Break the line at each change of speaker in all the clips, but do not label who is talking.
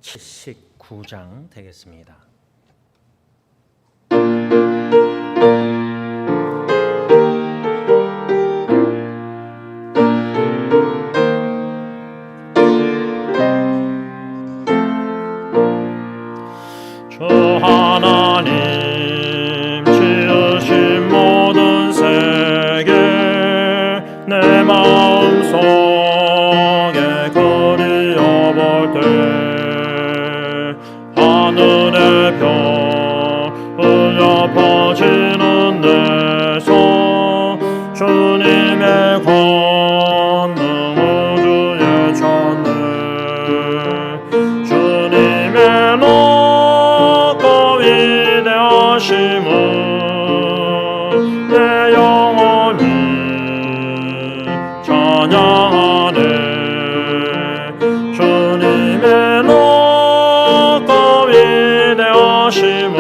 79장 되겠습니다.
주 하나님 지으신 모든 세계 내 마음속에 그리워볼 때 하늘의 별 흘려 퍼지는 데서 주님의 권능 우주에 쳤네. 주님의 높고 위대하심을 내 영혼이 찬양하네. 주님의 높고 위대하심을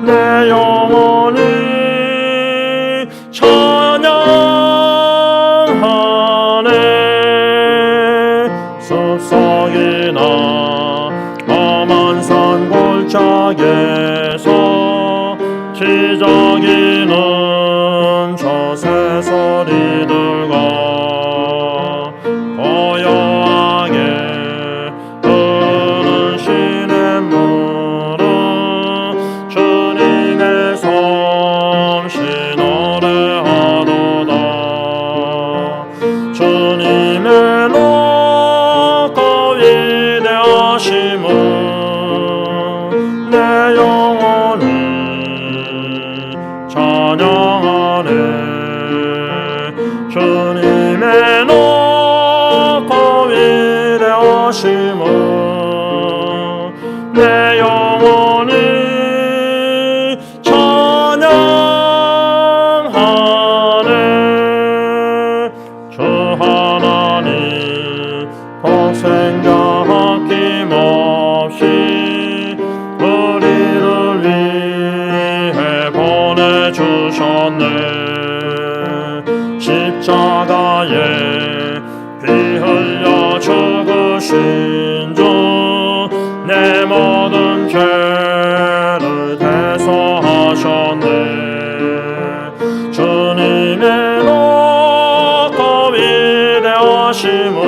내 영혼이 찬양하네. 숲속이나 험한 산 골짜기에서 지저귀는 저 새소리들과 고요하게 흐르는 시냇물은 주님의 솜씨 노래하도다. 주님의 높고 위대하심을 내 영혼이 찬양하네. 주님의 높고 위대하심을 내 영혼이 찬양하네. 주 하나님 독생자 아낌없이 우리를 위해 보내주셨네. 십자가에 피 흘려 죽으신 주 내 모든 죄를 대속하셨네. 주님의 높고 위대하심을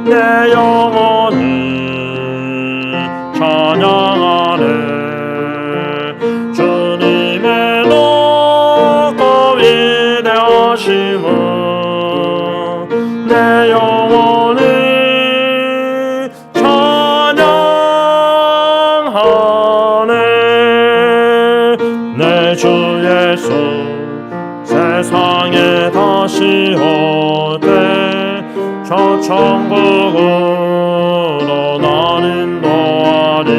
내 영혼이 찬양하네. 주님의 높고 위대하심을 내 영혼이 찬양하네. 내 주 예수 세상에 다시 올 때 저 천국으로 날 인도하리.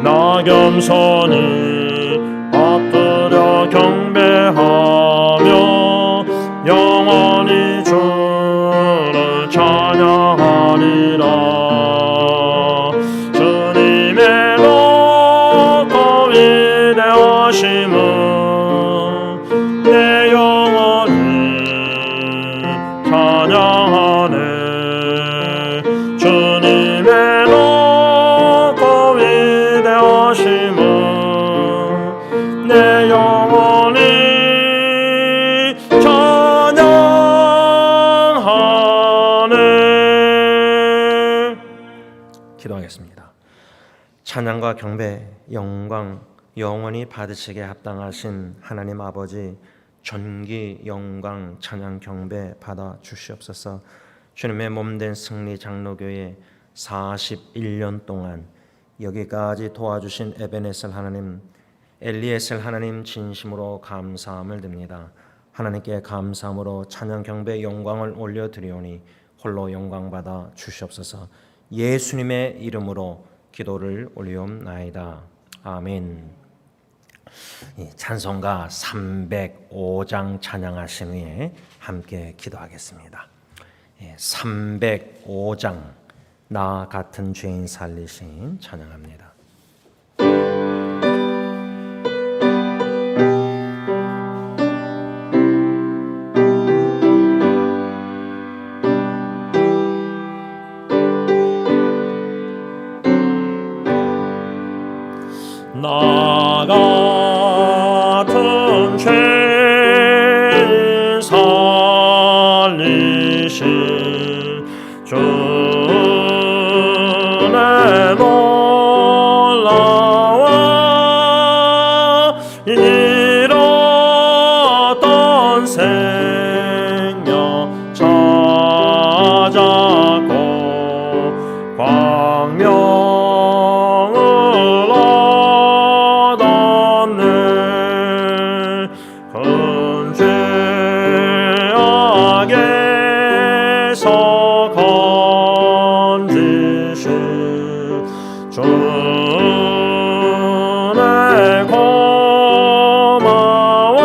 나 겸손히 엎드려 경배하며 영원히 주를 찬양하리라. 주님의 높고 위대하심을 내 영혼이 찬양하네. 주님의 높고 위대하심을 내 영혼이 찬양하네.
기도하겠습니다. 찬양과 경배, 영광 영원히 받으시게 합당하신 하나님 아버지, 존귀, 영광, 찬양, 경배 받아 주시옵소서. 주님의 몸된 승리 장로교회 41년 동안 여기까지 도와주신 에베네셀 하나님, 엘리에셀 하나님 진심으로 감사함을 드립니다. 하나님께 감사함으로 찬양, 경배, 영광을 올려드리오니 홀로 영광 받아 주시옵소서. 예수님의 이름으로 기도를 올리옵나이다. 아멘. 찬송가 305장 찬양하신 후에 함께 기도하겠습니다. 305장 나 같은 죄인 살리신 찬양합니다.
땅에서 건지신 주의 고마워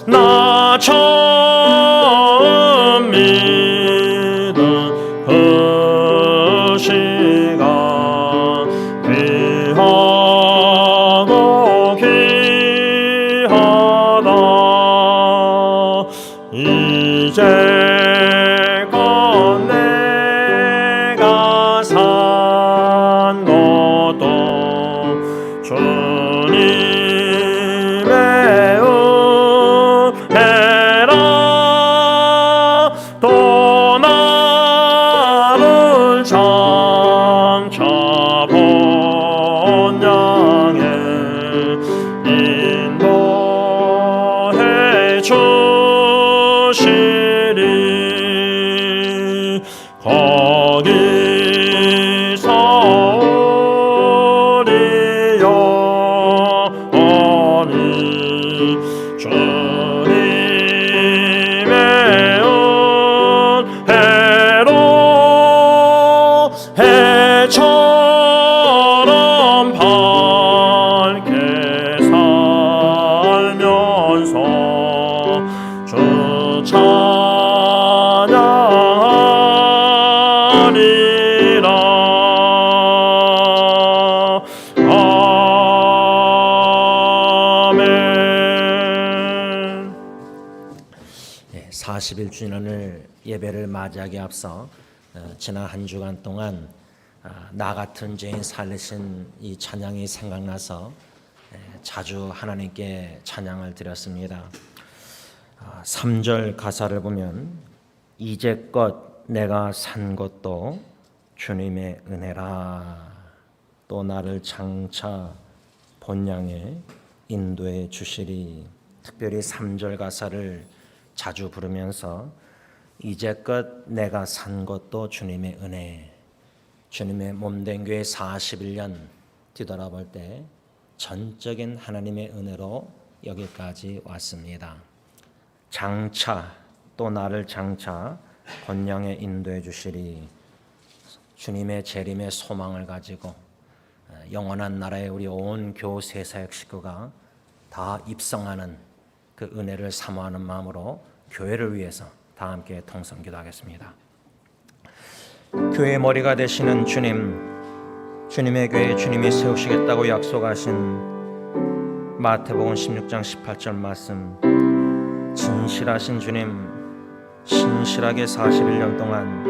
나 처음 믿은 그 시간 귀하고 귀하다 이제껏 내가 산 것도 주님의 은혜라 또 나를 장차 본향에 인도해 주시리 거기서 우리 영원히 주님의 은혜로 해처럼 밝게 살면서 주 찬양하리라. 아멘.
40일 예배를 맞이하기 앞서 지난 한 주간 동안 나 같은 죄인 살리신 이 찬양이 생각나서 자주 하나님께 찬양을 드렸습니다. 3절 가사를 보면 이제껏 내가 산 것도 주님의 은혜라 또 나를 장차 본향에 인도해 주시리. 특별히 3절 가사를 자주 부르면서 이제껏 내가 산 것도 주님의 은혜, 주님의 몸된 교회 41년 뒤돌아볼 때 전적인 하나님의 은혜로 여기까지 왔습니다. 장차 또 나를 장차 본향에 인도해 주시리. 주님의 재림의 소망을 가지고 영원한 나라에 우리 온 교세사역 식구가 다 입성하는 그 은혜를 사모하는 마음으로 교회를 위해서 다 함께 통성 기도하겠습니다. 교회의 머리가 되시는 주님, 주님의 교회 주님이 세우시겠다고 약속하신 마태복음 16장 18절 말씀, 진실하신 주님, 신실하게 41년 동안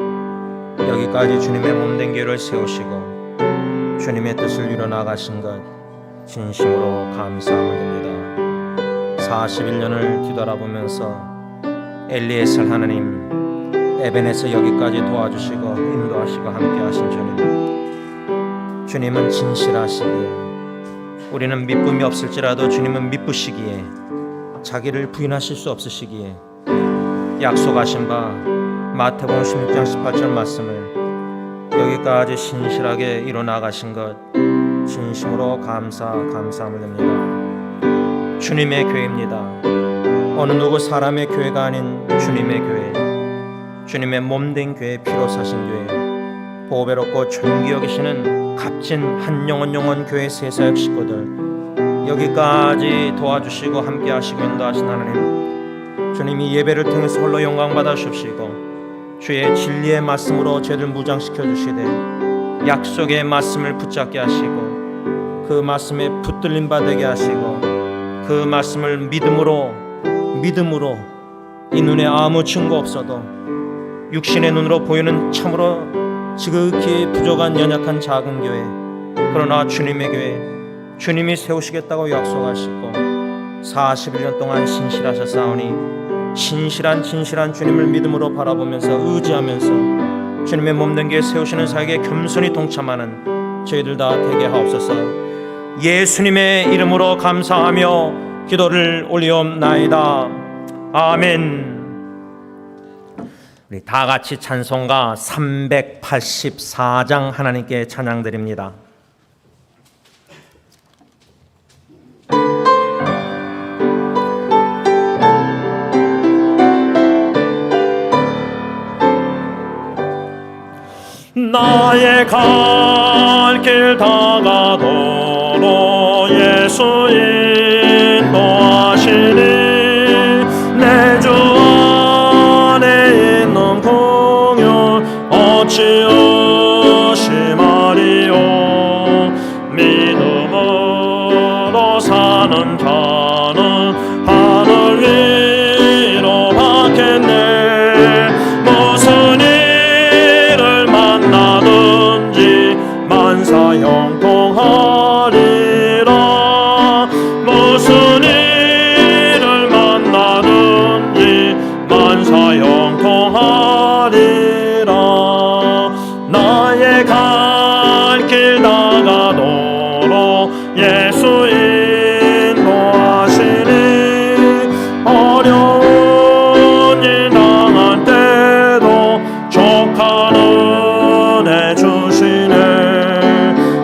여기까지 주님의 몸된 교회를 세우시고 주님의 뜻을 이뤄나가신 것 진심으로 감사함을 드립니다. 41년을 뒤돌아보면서 엘리에셀 하나님, 에벤에서 여기까지 도와주시고 인도하시고 함께하신 주님, 주님은 진실하시기에 우리는 믿음이 없을지라도 주님은 믿으시기에 자기를 부인하실 수 없으시기에 약속하신 바 마태복음 16장 18절 말씀을 여기까지 신실하게 이뤄나가신 것 진심으로 감사함을 드립니다. 주님의 교회입니다. 어느 누구 사람의 교회가 아닌 주님의 교회, 주님의 몸된 교회, 피로 사신 교회, 보배롭고 존귀 여기시는 값진 한 영혼 교회 세사역 식구들 여기까지 도와주시고 함께 하시고 인도하신 하나님, 주님이 예배를 통해서 홀로 영광 받아 주시고 주의 진리의 말씀으로 죄를 무장시켜 주시되 약속의 말씀을 붙잡게 하시고 그 말씀에 붙들림 받게 하시고 그 말씀을 믿음으로 이 눈에 아무 증거 없어도 육신의 눈으로 보이는 참으로 지극히 부족한 연약한 작은 교회, 그러나 주님의 교회, 주님이 세우시겠다고 약속하시고 41년 동안 신실하셨사오니 진실한 진심을 믿음으로 바라보면서 의지하면서 주님의 몸된 교회 세우시는 사역에 겸손히 동참하는 저희들 다 되게 하옵소서. 예수님의 이름으로 감사하며 기도를 올리옵나이다. 아멘. 우리 다 같이 찬송가 384장 하나님께 찬양드립니다.
나의 갈 길 다가도록 예수 인도하시니 내 주 안에 있는 공연 어찌 의심하리요. 믿음으로 사는 자는 하늘 위로 받겠네. 무슨 일을 만나든지 만사 형통하리라. 무슨 일을 만나든지 만사 형통하리라. 나의 갈 길 다가도록 예수 인도하시니 어려운 일 당할 때도 족한 은혜 주시네.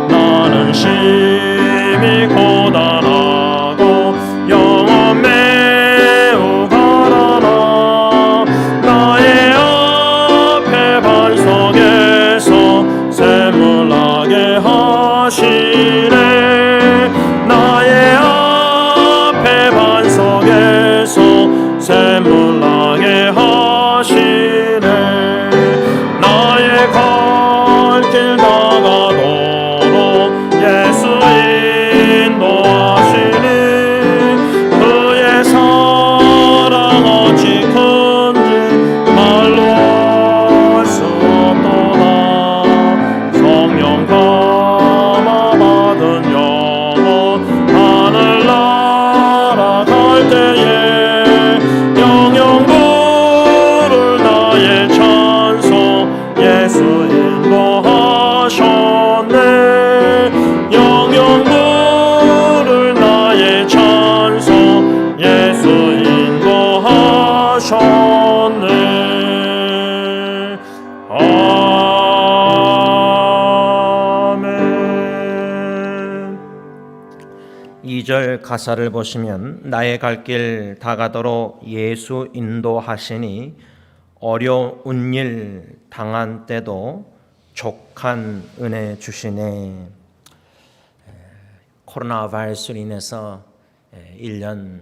나는 심히 고단하고 영혼 매우 가난하. 나의 앞에 반석에서 샘을 나게 하시네. 나의 앞에 반석에서 샘을 나게 하시네. 나의 갈 길 다가도록 예수 인도하시니 그의 사랑 어찌 큰지 말로 할 수 없도다. 성령 감화 받은 영혼 하늘 날아갈 때에 영영 부를 나의 찬송 예수 인도하셨네. 영영 부를 나의 찬송 예수 인도하셨네. 아멘.
2절 가사를 보시면 나의 갈 길 다가도록 예수 인도하시니 어려운 일 당한 때도 족한 은혜 주시네. 코로나 바이러스로 인해서 1년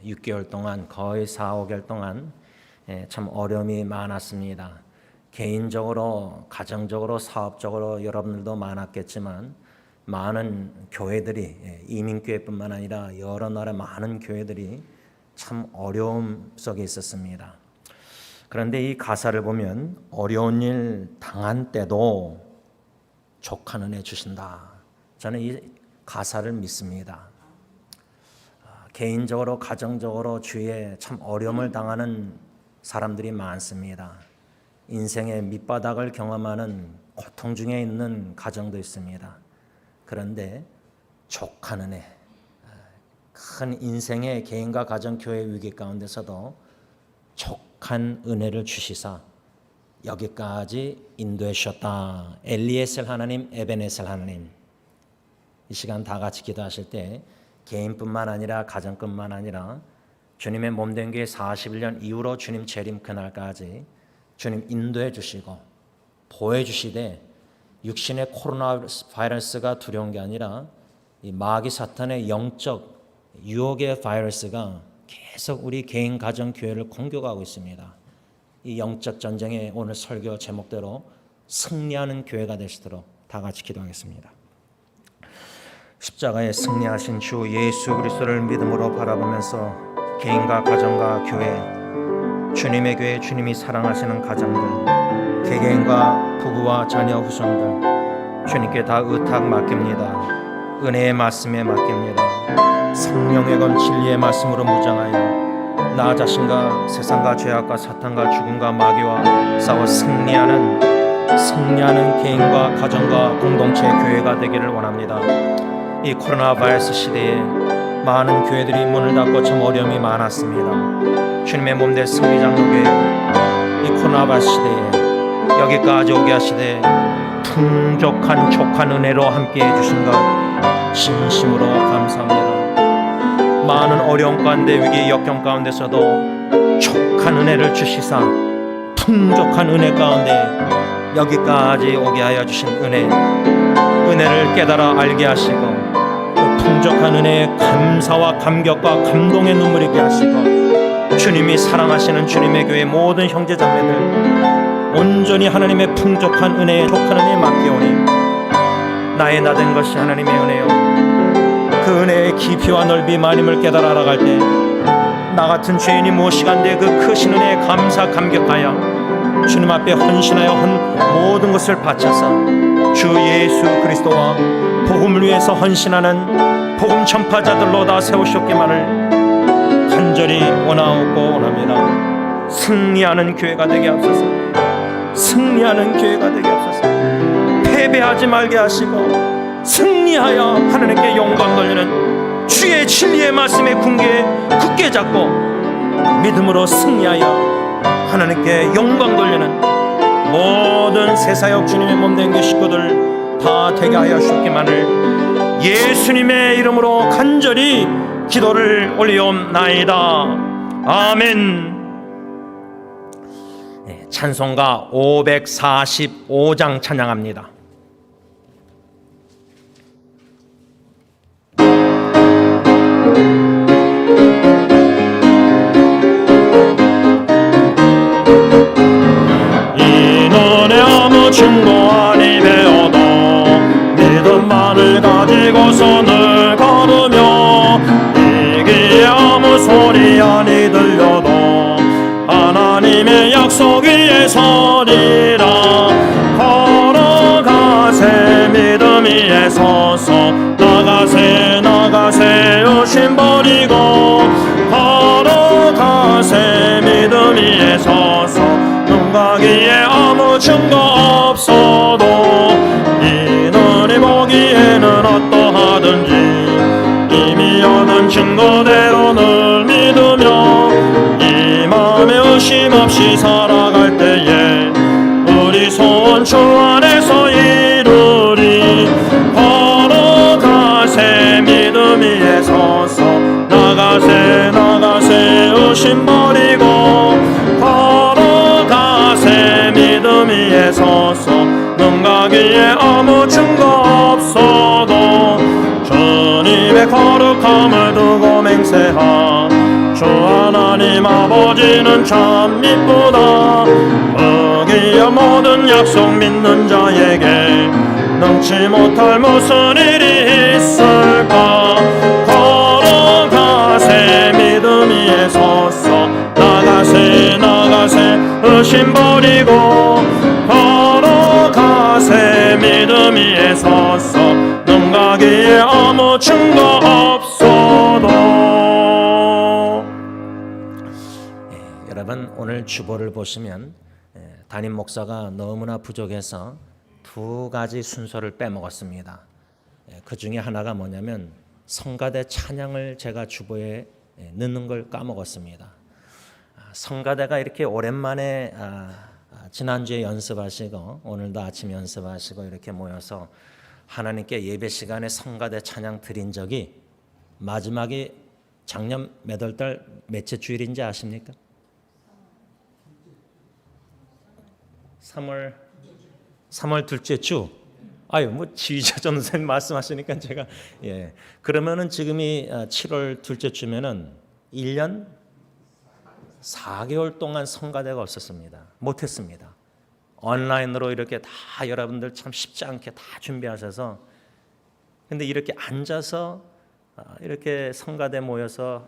6개월 동안 거의 4, 5개월 동안 참 어려움이 많았습니다. 개인적으로, 가정적으로, 사업적으로 여러분들도 많았겠지만 많은 교회들이 이민교회뿐만 아니라 여러 나라 많은 교회들이 참 어려움 속에 있었습니다. 그런데 이 가사를 보면 어려운 일 당한 때도 족한 은혜 주신다. 저는 이 가사를 믿습니다. 개인적으로, 가정적으로 주위에 참 어려움을 당하는 사람들이 많습니다. 인생의 밑바닥을 경험하는 고통 중에 있는 가정도 있습니다. 그런데 족한 은혜, 큰 인생의 개인과 가정, 교회 위기 가운데서도 족한 은혜를 주시사 여기까지 인도해 주셨다. 엘리에셀 하나님, 에베네셀 하나님. 이 시간 다 같이 기도하실 때 개인뿐만 아니라 가정뿐만 아니라 주님의 몸된 교회 41년 이후로 주님 재림 그날까지 주님 인도해 주시고 보호해 주시되 육신의 코로나 바이러스가 두려운 게 아니라 이 마귀 사탄의 영적 유혹의 바이러스가 계속 우리 개인, 가정, 교회를 공격하고 있습니다. 이 영적 전쟁에 오늘 설교 제목대로 승리하는 교회가 되시도록 다 같이 기도하겠습니다. 십자가에 승리하신 주 예수 그리스도를 믿음으로 바라보면서 개인과 가정과 교회, 주님의 교회, 주님이 사랑하시는 가정들, 개개인과 부부와 자녀 후손들 주님께 다 의탁 맡깁니다. 은혜의 말씀에 맡깁니다. 성령의 검 진리의 말씀으로 무장하여 나 자신과 세상과 죄악과 사탄과 죽음과 마귀와 싸워 승리하는 개인과 가정과 공동체 교회가 되기를 원합니다. 이 코로나 바이러스 시대에 많은 교회들이 문을 닫고 참 어려움이 많았습니다. 주님의 몸된 승리장로교회 이 코로나 바이러스 시대에 여기까지 오게 하시되 풍족한 족한 은혜로 함께해 주신 것 진심으로 감사합니다. 많은 어려움 가운데 위기 역경 가운데서도 족한 은혜를 주시사 풍족한 은혜 가운데 여기까지 오게 하여 주신 은혜를 깨달아 알게 하시고 그 풍족한 은혜에 감사와 감격과 감동의 눈물이 있게 하시고 주님이 사랑하시는 주님의 교회 모든 형제자매들 온전히 하나님의 풍족한 은혜에 족한 은혜에 맡기오니 나의 나된 것이 하나님의 은혜요 그 은혜의 깊이와 넓이 많음을 깨달아 알아갈 때 나 같은 죄인이 무엇이간데 그 크신 은혜에 감사 감격하여 주님 앞에 헌신하여 모든 것을 바쳐서 주 예수 그리스도와 복음을 위해서 헌신하는 복음 전파자들로 다 세우셨기만을 간절히 원하고 원합니다. 승리하는 교회가 되게 하옵소서. 승리하는 교회가 되게 하옵소서. 패배하지 말게 하시고 승리하여 하나님께 영광 돌리는 주의 진리의 말씀의 군기에 굳게 잡고 믿음으로 승리하여 하나님께 영광 돌리는 모든 새사역 주님의 몸된 그 식구들 다 되게 하여 주셨기만을 예수님의 이름으로 간절히 기도를 올리옵나이다. 아멘. 찬송가 545장 찬양합니다.
충고하니 배워도 믿음만을 가지고서 늘 걸으며 이기에 아무 소리 아니 들려도 하나님의 약속 위에 서리라. 걸어가세 믿음 위에 서서 나가세 나가세 의심 버리고 걸어가세 믿음 위에 서서 눈 가기에 아무 증거 없어도 이 눈이 보기에는 어떠하든지 이미 얻은 증거대로 늘 믿으며 이 마음에 의심 없이 살아갈 때에 우리 소원 주 안에서 이루리. 걸어가세 믿음 위에 서서 나가세 나가세 의심 버리고 걸어가세 믿음 위에 서서 눈 가기에 아무 증거 없어도 주님의 거룩함을 두고 맹세하. 주 하나님 아버지는 참 이쁘다. 거기에 모든 약속 믿는 자에게 능치 못할 무슨 일이 있을까. 걸어가세 믿음 위에 서서 나가세 나가세 의심 버리고 걸어가세 믿음 위에 서서 눈 가기에 아무 증거 없어도.
여러분 오늘 주보를 보시면 담임 목사가 너무나 부족해서 두 가지 순서를 빼먹었습니다. 그 중에 하나가 뭐냐면 성가대 찬양을 제가 주보에 넣는 걸 까먹었습니다. 성가대가 이렇게 오랜만에 지난주에 연습하시고 오늘도 아침 연습하시고 이렇게 모여서 하나님께 예배 시간에 성가대 찬양 드린 적이 마지막에 작년 몇 월 달 몇째 주일인지 아십니까? 3월 둘째 주. 아유 뭐 지휘자 전도사님 말씀하시니까 제가 그러면은 지금이 7월 둘째 주면은 1년 4개월 동안 성가대가 없었습니다. 못했습니다. 온라인으로 이렇게 다 여러분들 참 쉽지 않게 다 준비하셔서 근데 이렇게 앉아서 이렇게 성가대 모여서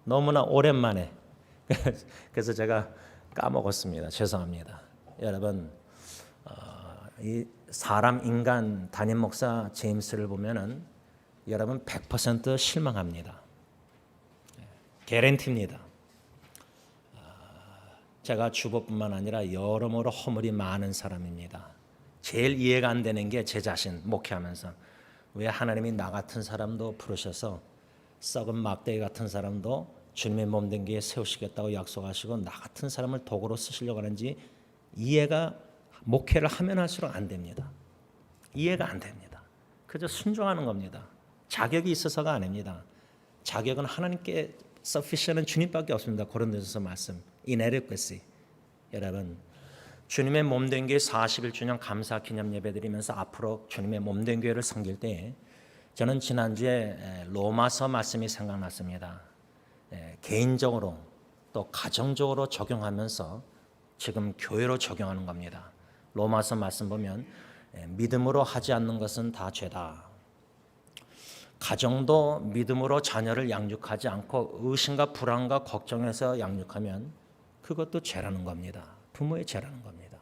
너무나 오랜만에 그래서 제가 까먹었습니다. 죄송합니다. 여러분 이 사람 인간 담임 목사 제임스를 보면은 여러분 100% 실망합니다. 개런티입니다. 제가 주보뿐만 아니라 여러모로 허물이 많은 사람입니다. 제일 이해가 안 되는 게 제 자신 목회하면서 왜 하나님이 나 같은 사람도 부르셔서 썩은 막대기 같은 사람도 주님의 몸된 게 세우시겠다고 약속하시고 나 같은 사람을 도구로 쓰시려고 하는지 이해가 목회를 하면 할수록 안 됩니다. 이해가 안 됩니다. 그저 순종하는 겁니다. 자격이 있어서가 아닙니다. 자격은 하나님께 sufficient은 주님밖에 없습니다. 고린도전서 말씀 inadequacy. 여러분 주님의 몸된 교회 41주년 감사 기념 예배 드리면서 앞으로 주님의 몸된 교회를 섬길 때 저는 지난주에 로마서 말씀이 생각났습니다. 개인적으로 또 가정적으로 적용하면서 지금 교회로 적용하는 겁니다. 로마서 말씀 보면 믿음으로 하지 않는 것은 다 죄다. 가정도 믿음으로 자녀를 양육하지 않고 의심과 불안과 걱정해서 양육하면 그것도 죄라는 겁니다. 부모의 죄라는 겁니다.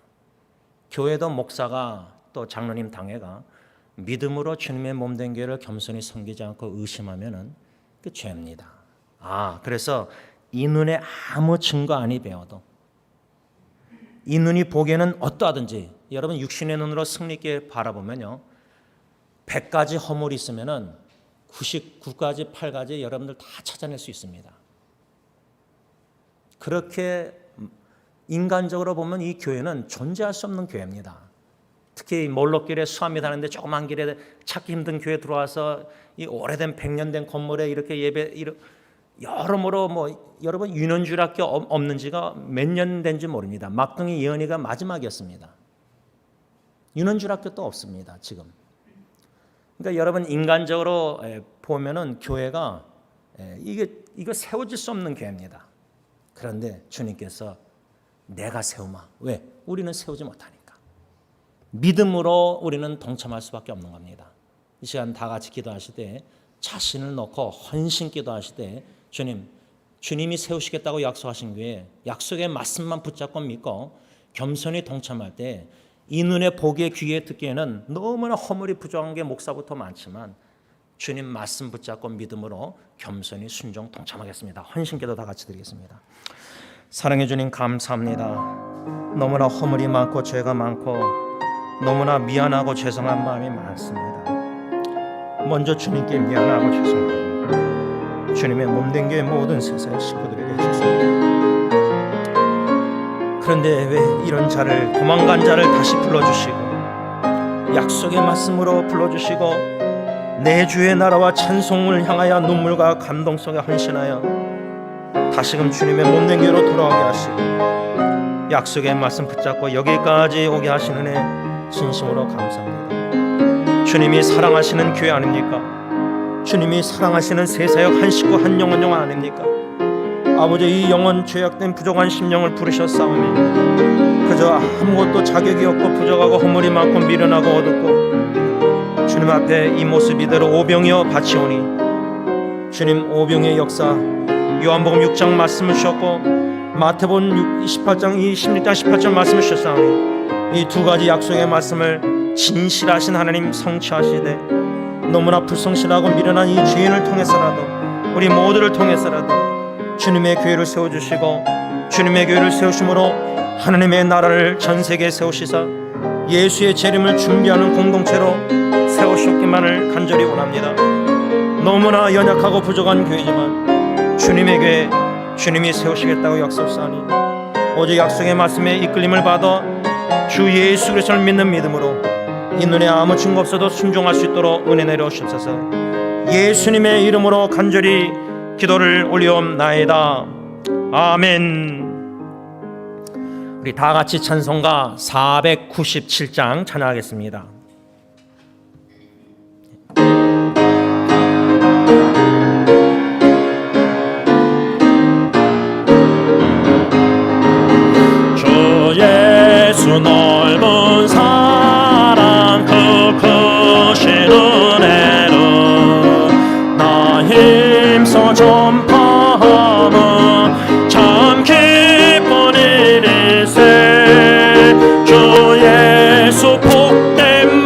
교회도 목사가 또 장로님 당회가 믿음으로 주님의 몸된 교회를 겸손히 섬기지 않고 의심하면은 그 죄입니다. 그래서 이 눈에 아무 증거 아니 배워도 이 눈이 보기에는 어떠하든지 여러분 육신의 눈으로 승리 있게 바라보면요 100가지 허물이 있으면은 99가지 8가지 여러분들 다 찾아낼 수 있습니다. 그렇게 인간적으로 보면 이 교회는 존재할 수 없는 교회입니다. 특히 몰록길에 수암이 다는데 조그만 길에 찾기 힘든 교회 들어와서 이 오래된 100년 된 건물에 이렇게 예배 여러모로 여러분 윤원주학교 없는 지가 몇 년 된지 모릅니다. 막둥이 예언이가 마지막이었습니다. 윤원주학교 또 없습니다. 지금. 그러니까 여러분 인간적으로 보면은 교회가 이거 세워질 수 없는 교회입니다. 그런데 주님께서 내가 세우마. 왜? 우리는 세우지 못하니까. 믿음으로 우리는 동참할 수밖에 없는 겁니다. 이 시간 다 같이 기도하실 때 자신을 놓고 헌신 기도하실 때 주님이 세우시겠다고 약속하신 교회 약속의 말씀만 붙잡고 믿고 겸손히 동참할 때 이 눈에 보기에 귀에 듣기에는 너무나 허물이 부족한 게 목사부터 많지만 주님 말씀 붙잡고 믿음으로 겸손히 순종 동참하겠습니다. 헌신 기도 다 같이 드리겠습니다. 사랑해 주님 감사합니다. 너무나 허물이 많고 죄가 많고 너무나 미안하고 죄송한 마음이 많습니다. 먼저 주님께 미안하고 죄송합니다. 주님의 몸된 교회 모든 세상 식구들에게 죄송합니다. 그런데 왜 이런 자를 도망간 자를 다시 불러주시고 약속의 말씀으로 불러주시고 내 주의 나라와 찬송을 향하여 눈물과 감동 속에 헌신하여 다시금 주님의 몸된 교회로 돌아오게 하시고 약속의 말씀 붙잡고 여기까지 오게 하시는 애 진심으로 감사합니다. 주님이 사랑하시는 교회 아닙니까? 주님이 사랑하시는 새 사역 한 식구 한 영혼 아닙니까? 아버지 이 영혼 죄악된 부족한 심령을 부르셨사오니 그저 아무것도 자격이 없고 부족하고 허물이 많고 미련하고 어둡고 주님 앞에 이 모습 이대로 오병이어 바치오니 주님 오병의 역사 요한복음 6장 말씀을 주셨고 마태복음 28장 16장 18절 말씀을 주셨사오니 이 두 가지 약속의 말씀을 진실하신 하나님 성취하시되 너무나 불성실하고 미련한 이 죄인을 통해서라도 우리 모두를 통해서라도 주님의 교회를 세워주시고 주님의 교회를 세우심으로 하나님의 나라를 전 세계에 세우시사 예수의 재림을 준비하는 공동체로 세우셨기만을 간절히 원합니다. 너무나 연약하고 부족한 교회지만 주님의 교회 주님이 세우시겠다고 약속하니 오직 약속의 말씀에 이끌림을 받아 주 예수 그리스도를 믿는 믿음으로 이 눈에 아무 증거 없어도 순종할 수 있도록 은혜 내려오시옵소서. 예수님의 이름으로 간절히 기도를 올리옵나이다. 아멘. 우리 다 같이 찬송가 497장 찬양하겠습니다.
주 예수 넓은 사랑 그 크신 은혜로 나 힘써 전파하면 참 기쁜 일일세. 주 예수 복된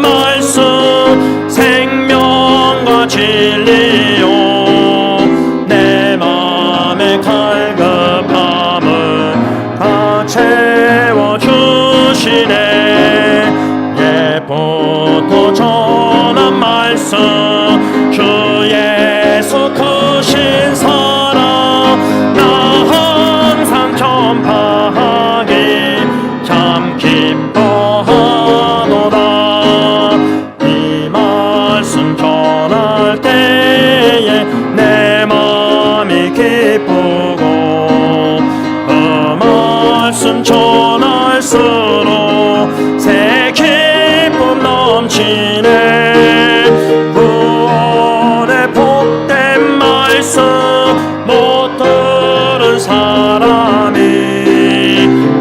사람이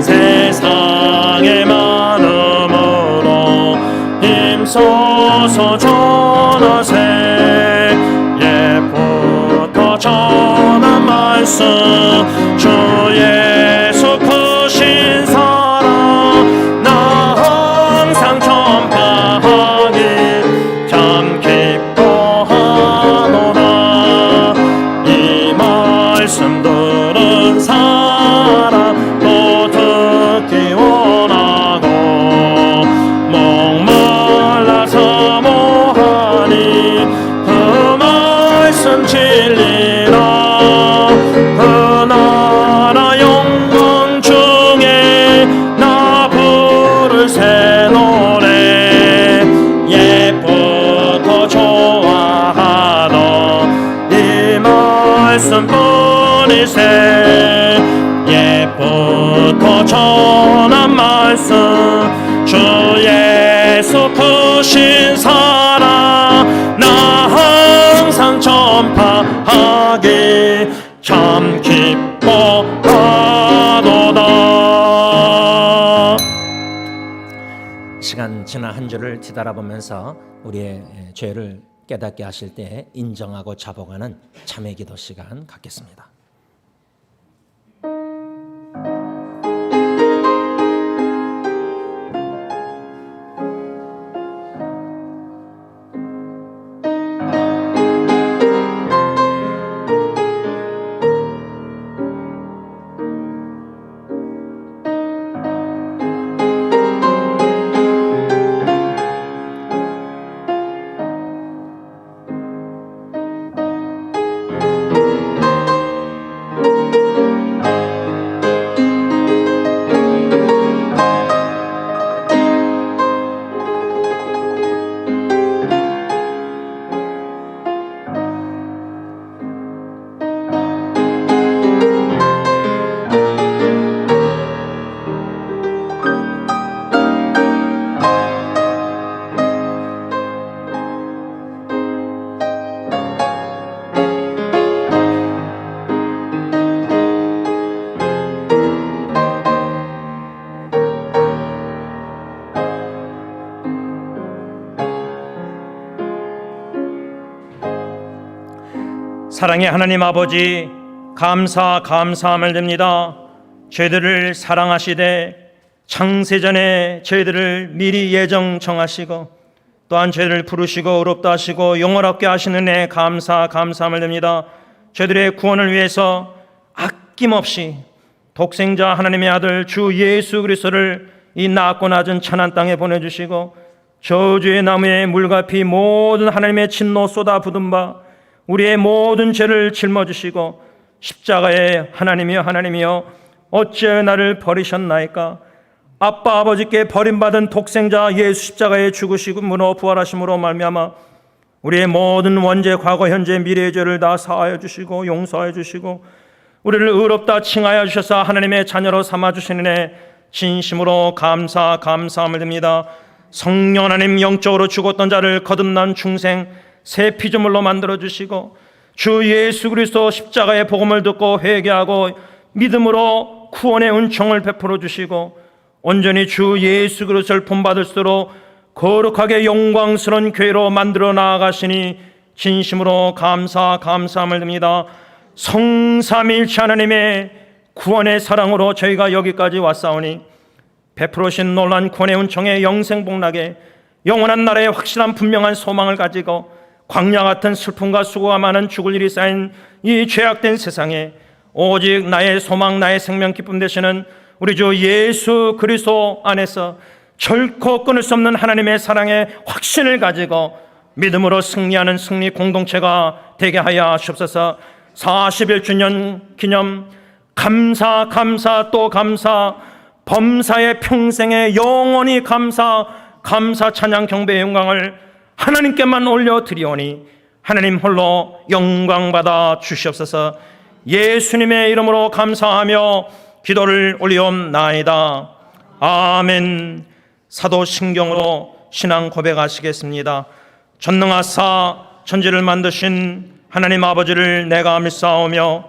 세상의 많음으로 힘써서 전하세. 옛부터 전한 말씀 주 예수 크신 사랑 나 항상 전파하니 참 기뻐하노라. 이 말씀 들은 사람 또 듣기 원하고 목말라 사모하니 그 말씀 진리라. 그 나라 영광 중에 나 부를 새 노래. 옛부터 좋아하던 이 말씀뿐이세. 옛부터 전한 말씀 주 예수 크신 사랑 나 항상 전파하기 참 기뻐하도다.
시간 지난 한 주를 뒤돌아보면서 우리의 죄를 깨닫게 하실 때 인정하고 자복하는 참회 기도 시간 갖겠습니다.
사랑의 하나님 아버지, 감사함을 드립니다. 죄들을 사랑하시되 창세전에 저희들을 미리 예정 정하시고 또한 죄를 부르시고 의롭다 하시고 영원하게 하시는 애 감사함을 드립니다. 저희들의 구원을 위해서 아낌없이 독생자 하나님의 아들 주 예수 그리스도를 이 낮고 낮은 천한 땅에 보내주시고 저주의 나무에 물과 피 모든 하나님의 진노 쏟아 부은 바 우리의 모든 죄를 짊어지시고 십자가에 하나님이여 어찌 나를 버리셨나이까. 아빠 아버지께 버림받은 독생자 예수 십자가에 죽으심으로 부활하심으로 말미암아 우리의 모든 원죄 과거 현재 미래의 죄를 다 사하여 주시고 용서하여 주시고 우리를 의롭다 칭하여 주셔서 하나님의 자녀로 삼아주시는 애 진심으로 감사함을 드립니다. 성령 하나님, 영적으로 죽었던 자를 거듭난 중생 새 피조물로 만들어주시고 주 예수 그리스도 십자가의 복음을 듣고 회개하고 믿음으로 구원의 은총을 베풀어 주시고 온전히 주 예수 그리스도를 본받을수록 거룩하게 영광스러운 교회로 만들어 나아가시니 진심으로 감사함을 드립니다. 성삼일체 하나님의 구원의 사랑으로 저희가 여기까지 왔사오니 베풀으신 놀란 구원의 은총에 영생복락에 영원한 나라의 확실한 분명한 소망을 가지고 광야 같은 슬픔과 수고가 많은 죽을 일이 쌓인 이 죄악된 세상에 오직 나의 소망, 나의 생명 기쁨 되시는 우리 주 예수 그리스도 안에서 결코 끊을 수 없는 하나님의 사랑의 확신을 가지고 믿음으로 승리하는 승리 공동체가 되게 하여 주옵소서. 41주년 기념 감사 또 감사, 범사의 평생에 영원히 감사 찬양 경배의 영광을 하나님께만 올려드리오니 하나님 홀로 영광받아 주시옵소서. 예수님의 이름으로 감사하며 기도를 올리옵나이다. 아멘. 사도신경으로 신앙 고백하시겠습니다. 전능하사 천지를 만드신 하나님 아버지를 내가 믿사오며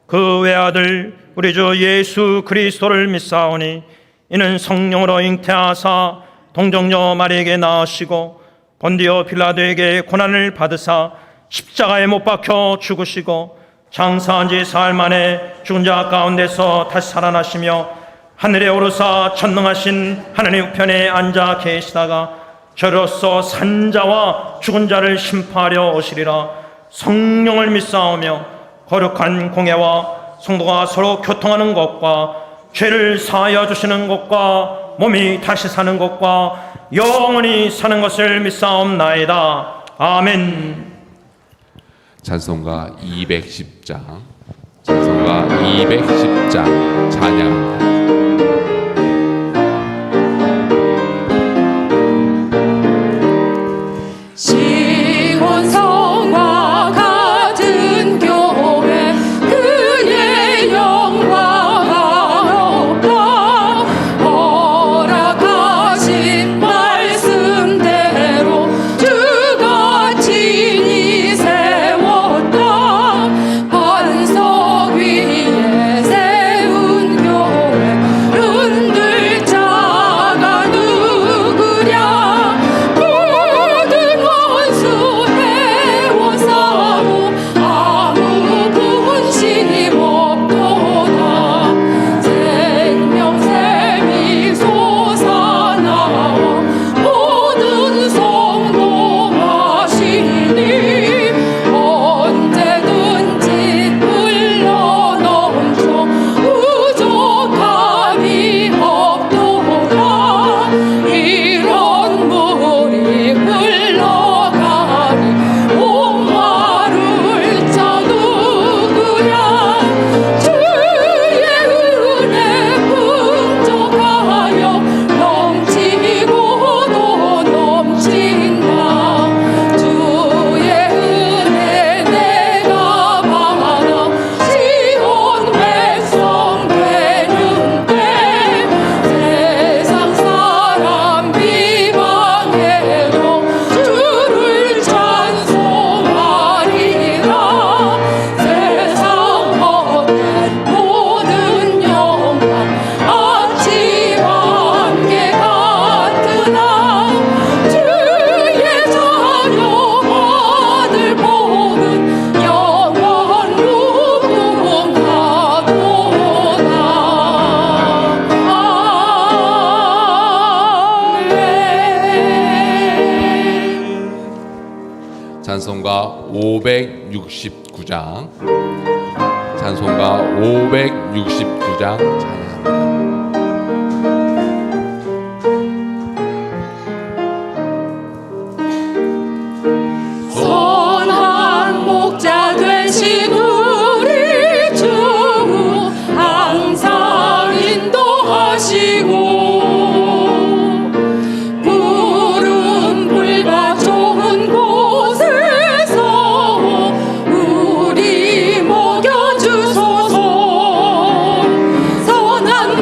그 외아들 우리 주 예수 그리스도를 믿사오니 이는 성령으로 잉태하사 동정녀 마리에게 낳으시고 본디오 빌라도에게 고난을 받으사 십자가에 못 박혀 죽으시고 장사한 지 사흘 만에 죽은 자 가운데서 다시 살아나시며 하늘에 오르사 전능하신 하나님 우편에 앉아 계시다가 저로서 산 자와 죽은 자를 심판하려 오시리라. 성령을 믿사오며 거룩한 공예와 성도가 서로 교통하는 것과 죄를 사하여 주시는 것과 몸이 다시 사는 것과 영원히 사는 것을 믿사옵나이다. 아멘.
찬송가 210장, 찬송가 210장 찬양합니다.
시온성과 같은 교회 그의 영광 없다. 허락하신 말씀대로 주가 친히 세웠다. 반석 위에 세운 교회 흔들 자가 누구랴. 모든 원수 해워싸고 아무 분심이 없도다. 생명샘이 솟아나와 모든 성도 마시니 언제든지 흘러넘쳐 부족함이 없도다. 이런 물이 흘러가니 목마를 자 누구랴. 주의 은혜 풍족하여 넘치고 또 넘친다. 주의 은혜 내가 받아 시온 백성 되는데 세상 사람 비방해도 주를 찬송하리라. 세상 헛된 모든 영광 아침 안개 같으나 주의 자녀 아들 복은 영원 무궁하도다. 아멘.
찬송가 569장, 찬송가 569장 찬양합니다.
선한 목자 되신 우리 주 항상 인도하시고 구름 불밭 좋은 곳에서 우리 먹여주소서. 선한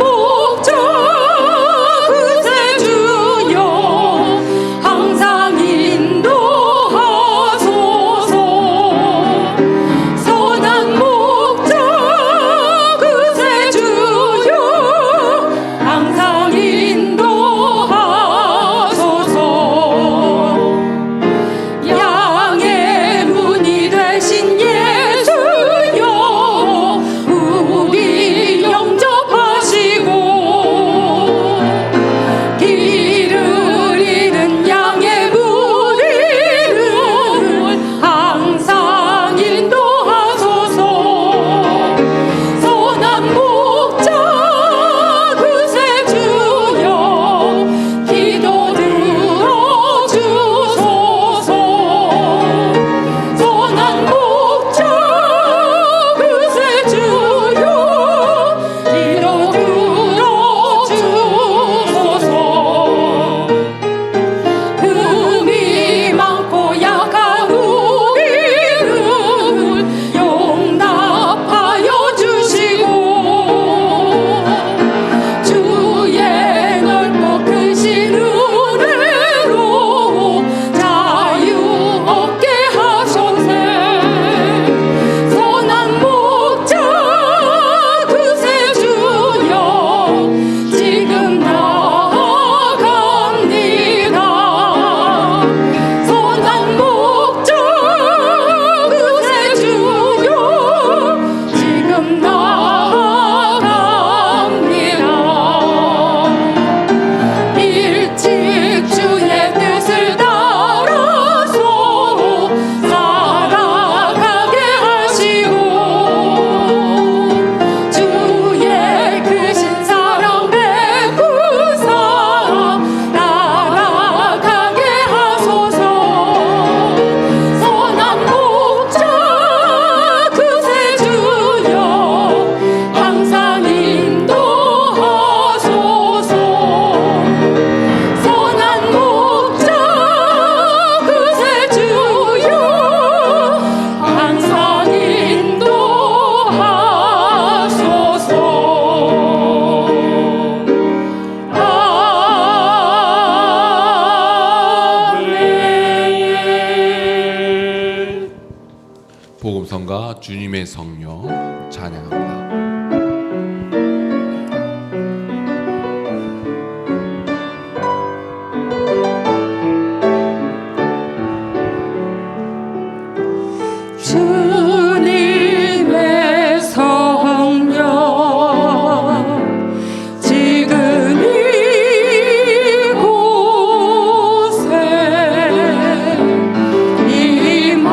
주님의 성령 찬양합니다.
주님의 성령 지금 이곳에 임하소서.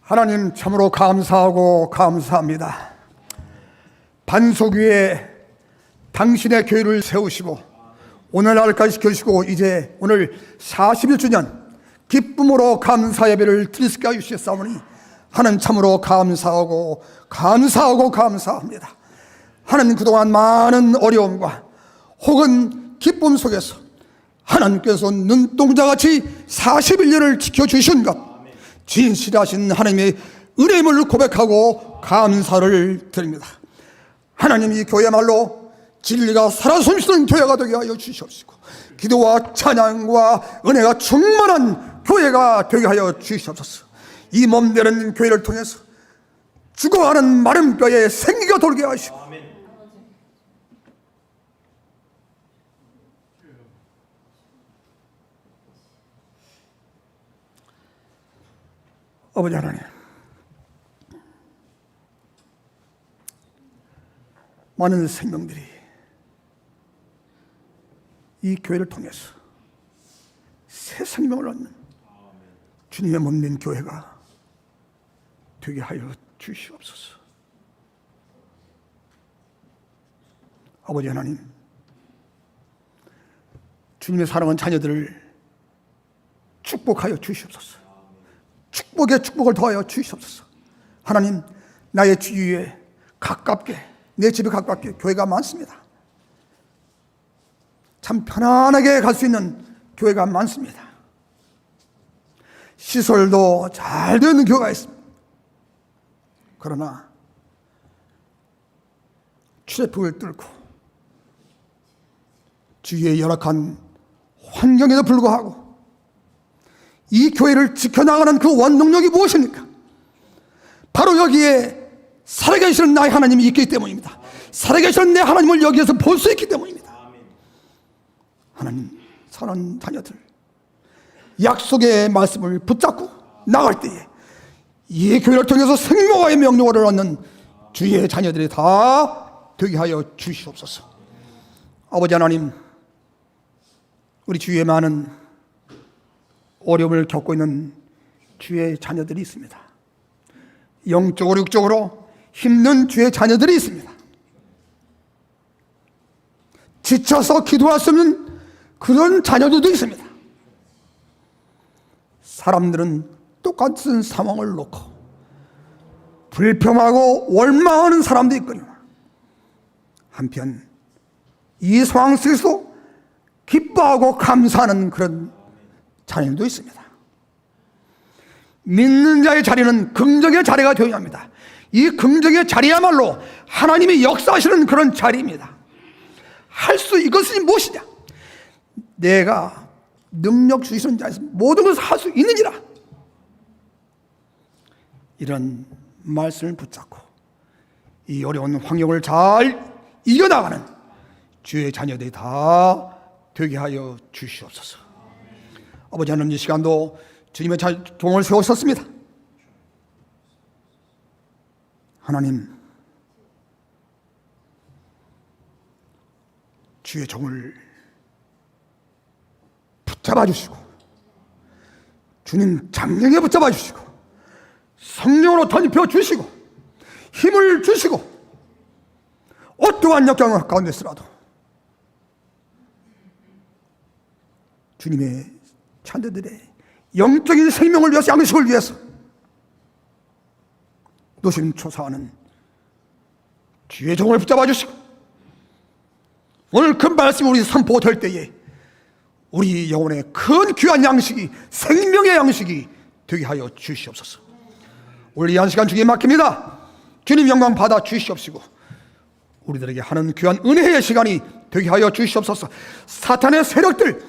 하나님 참으로 감사하고 감사합니다. 반석 위에 당신의 교회를 세우시고 오늘날까지 지켜주시고 이제 오늘 41주년 기쁨으로 감사 예배를 드릴 수 있게 해주셨사오니 하나님 참으로 감사하고 감사합니다. 하나님 그동안 많은 어려움과 혹은 기쁨 속에서 하나님께서 눈동자같이 41년을 지켜주신 것 진실하신 하나님의 은혜임을 고백하고 감사를 드립니다. 하나님 이 교회야말로 진리가 살아 숨쉬는 교회가 되게 하여 주시옵시고 기도와 찬양과 은혜가 충만한 교회가 되게 하여 주시옵소서. 이 몸되는 교회를 통해서 죽어가는 마른 뼈에 생기가 돌게 하시고 아버지 하나님, 많은 생명들이 이 교회를 통해서 새 생명을 얻는 주님의 몸된 교회가 되게 하여 주시옵소서. 아버지 하나님, 주님의 사랑하는 자녀들을 축복하여 주시옵소서. 축복에 축복을 더하여 주시옵소서. 하나님, 나의 주위에 가깝게, 내 집에 가깝게 교회가 많습니다. 참 편안하게 갈 수 있는 교회가 많습니다. 시설도 잘 되어 있는 교회가 있습니다. 그러나 트래픽을 뚫고 주위의 열악한 환경에도 불구하고 이 교회를 지켜나가는 그 원동력이 무엇입니까? 바로 여기에 살아계시는 나의 하나님이 있기 때문입니다. 살아계시는 내 하나님을 여기에서 볼 수 있기 때문입니다. 하나님, 사랑하는 자녀들, 약속의 말씀을 붙잡고 나갈 때에 이 교회를 통해서 생명화의 명령어를 얻는 주의 자녀들이 다 되게 하여 주시옵소서. 아버지 하나님, 우리 주위에 많은 어려움을 겪고 있는 주의 자녀들이 있습니다. 영적으로 육적으로 힘든 주의 자녀들이 있습니다. 지쳐서 기도할 수 없는 그런 자녀들도 있습니다. 사람들은 똑같은 상황을 놓고 불평하고 원망하는 사람도 있거니와 한편 이 상황 속에서 기뻐하고 감사하는 그런 자녀도 있습니다. 믿는 자의 자리는 긍정의 자리가 되어야 합니다. 이 긍정의 자리야말로 하나님이 역사하시는 그런 자리입니다. 할 수 이것이 무엇이냐? 내가 능력 주시는 자에서 모든 것을 할 수 있느니라. 이런 말씀을 붙잡고 이 어려운 환경을 잘 이겨나가는 주의 자녀들이 다 되게 하여 주시옵소서. 아버지 하나님, 이 시간도 주님의 종을 세우셨습니다. 하나님, 주의 종을 붙잡아 주시고 주님 장령에 붙잡아 주시고 성령으로 던져 주시고 힘을 주시고 어떠한 역경 가운데 있으라도 주님의 찬들들의 영적인 생명을 위해서, 양식을 위해서 노심초사하는 주의 종을 붙잡아 주시고 오늘 그 말씀이 우리 선포될 때에 우리 영혼의 큰 귀한 양식이, 생명의 양식이 되게 하여 주시옵소서. 오늘 이 한 시간 주님께 맡깁니다. 주님 영광 받아 주시옵시고 우리들에게 하는 귀한 은혜의 시간이 되게 하여 주시옵소서. 사탄의 세력들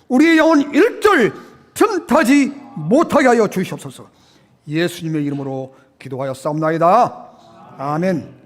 우리의 영혼 일절 틈타지 못하게 하여 주시옵소서. 예수님의 이름으로 기도하여 싸움나이다. 아멘.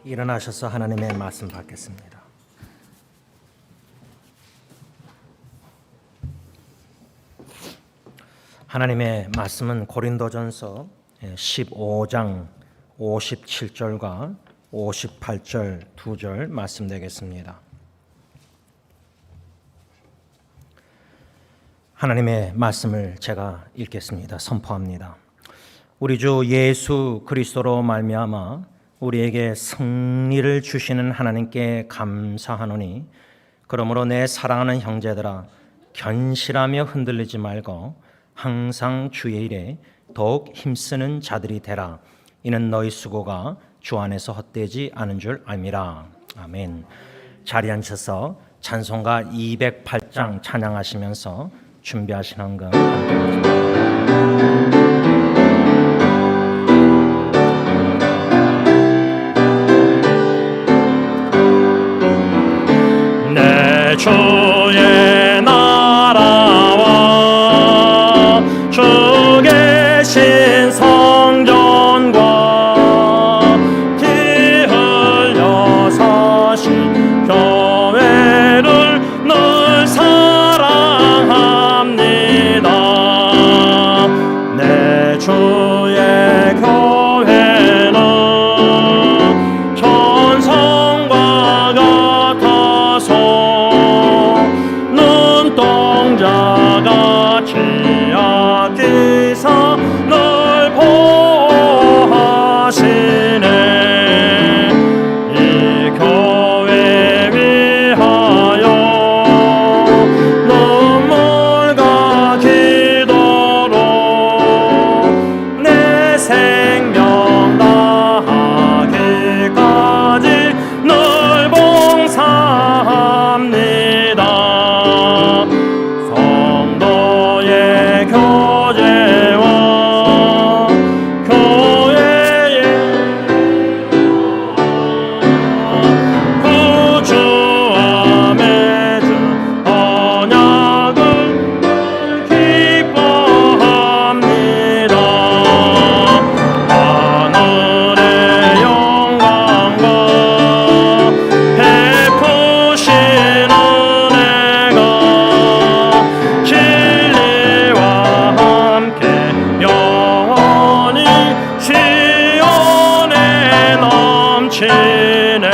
일어나셔서 하나님의 말씀 받겠습니다. 하나님의 말씀은 고린도전서 15장 57절과 58절 2절 말씀 되겠습니다. 하나님의 말씀을 제가 읽겠습니다. 선포합니다. 우리 주 예수 그리스도로 말미암아 우리에게 승리를 주시는 하나님께 감사하노니 그러므로 내 사랑하는 형제들아 견실하며 흔들리지 말고 항상 주의 일에 더욱 힘쓰는 자들이 되라. 이는 너희 수고가 주 안에서 헛되지 않은 줄 알미라. 아멘. 자리에 앉혀서 찬송가 208장 찬양하시면서 준비하신 헌금
내 주의 나라와 주 계신 성전과 피 흘려 사신 교회를 늘 사랑합니다. 내 주의 교회는 천성과 같아서 눈동자같이 아끼사 늘 보호하시네. 이 교회 위하여 눈물과 기도로 내 생명 다하기까지 늘 봉사합니다. 성도의 교제와 교회의 구주와 맺은 언약을 기뻐합니다. 하늘의 영광과 베푸신 은혜가 진리와 함께 영원히 시온에 넘치네.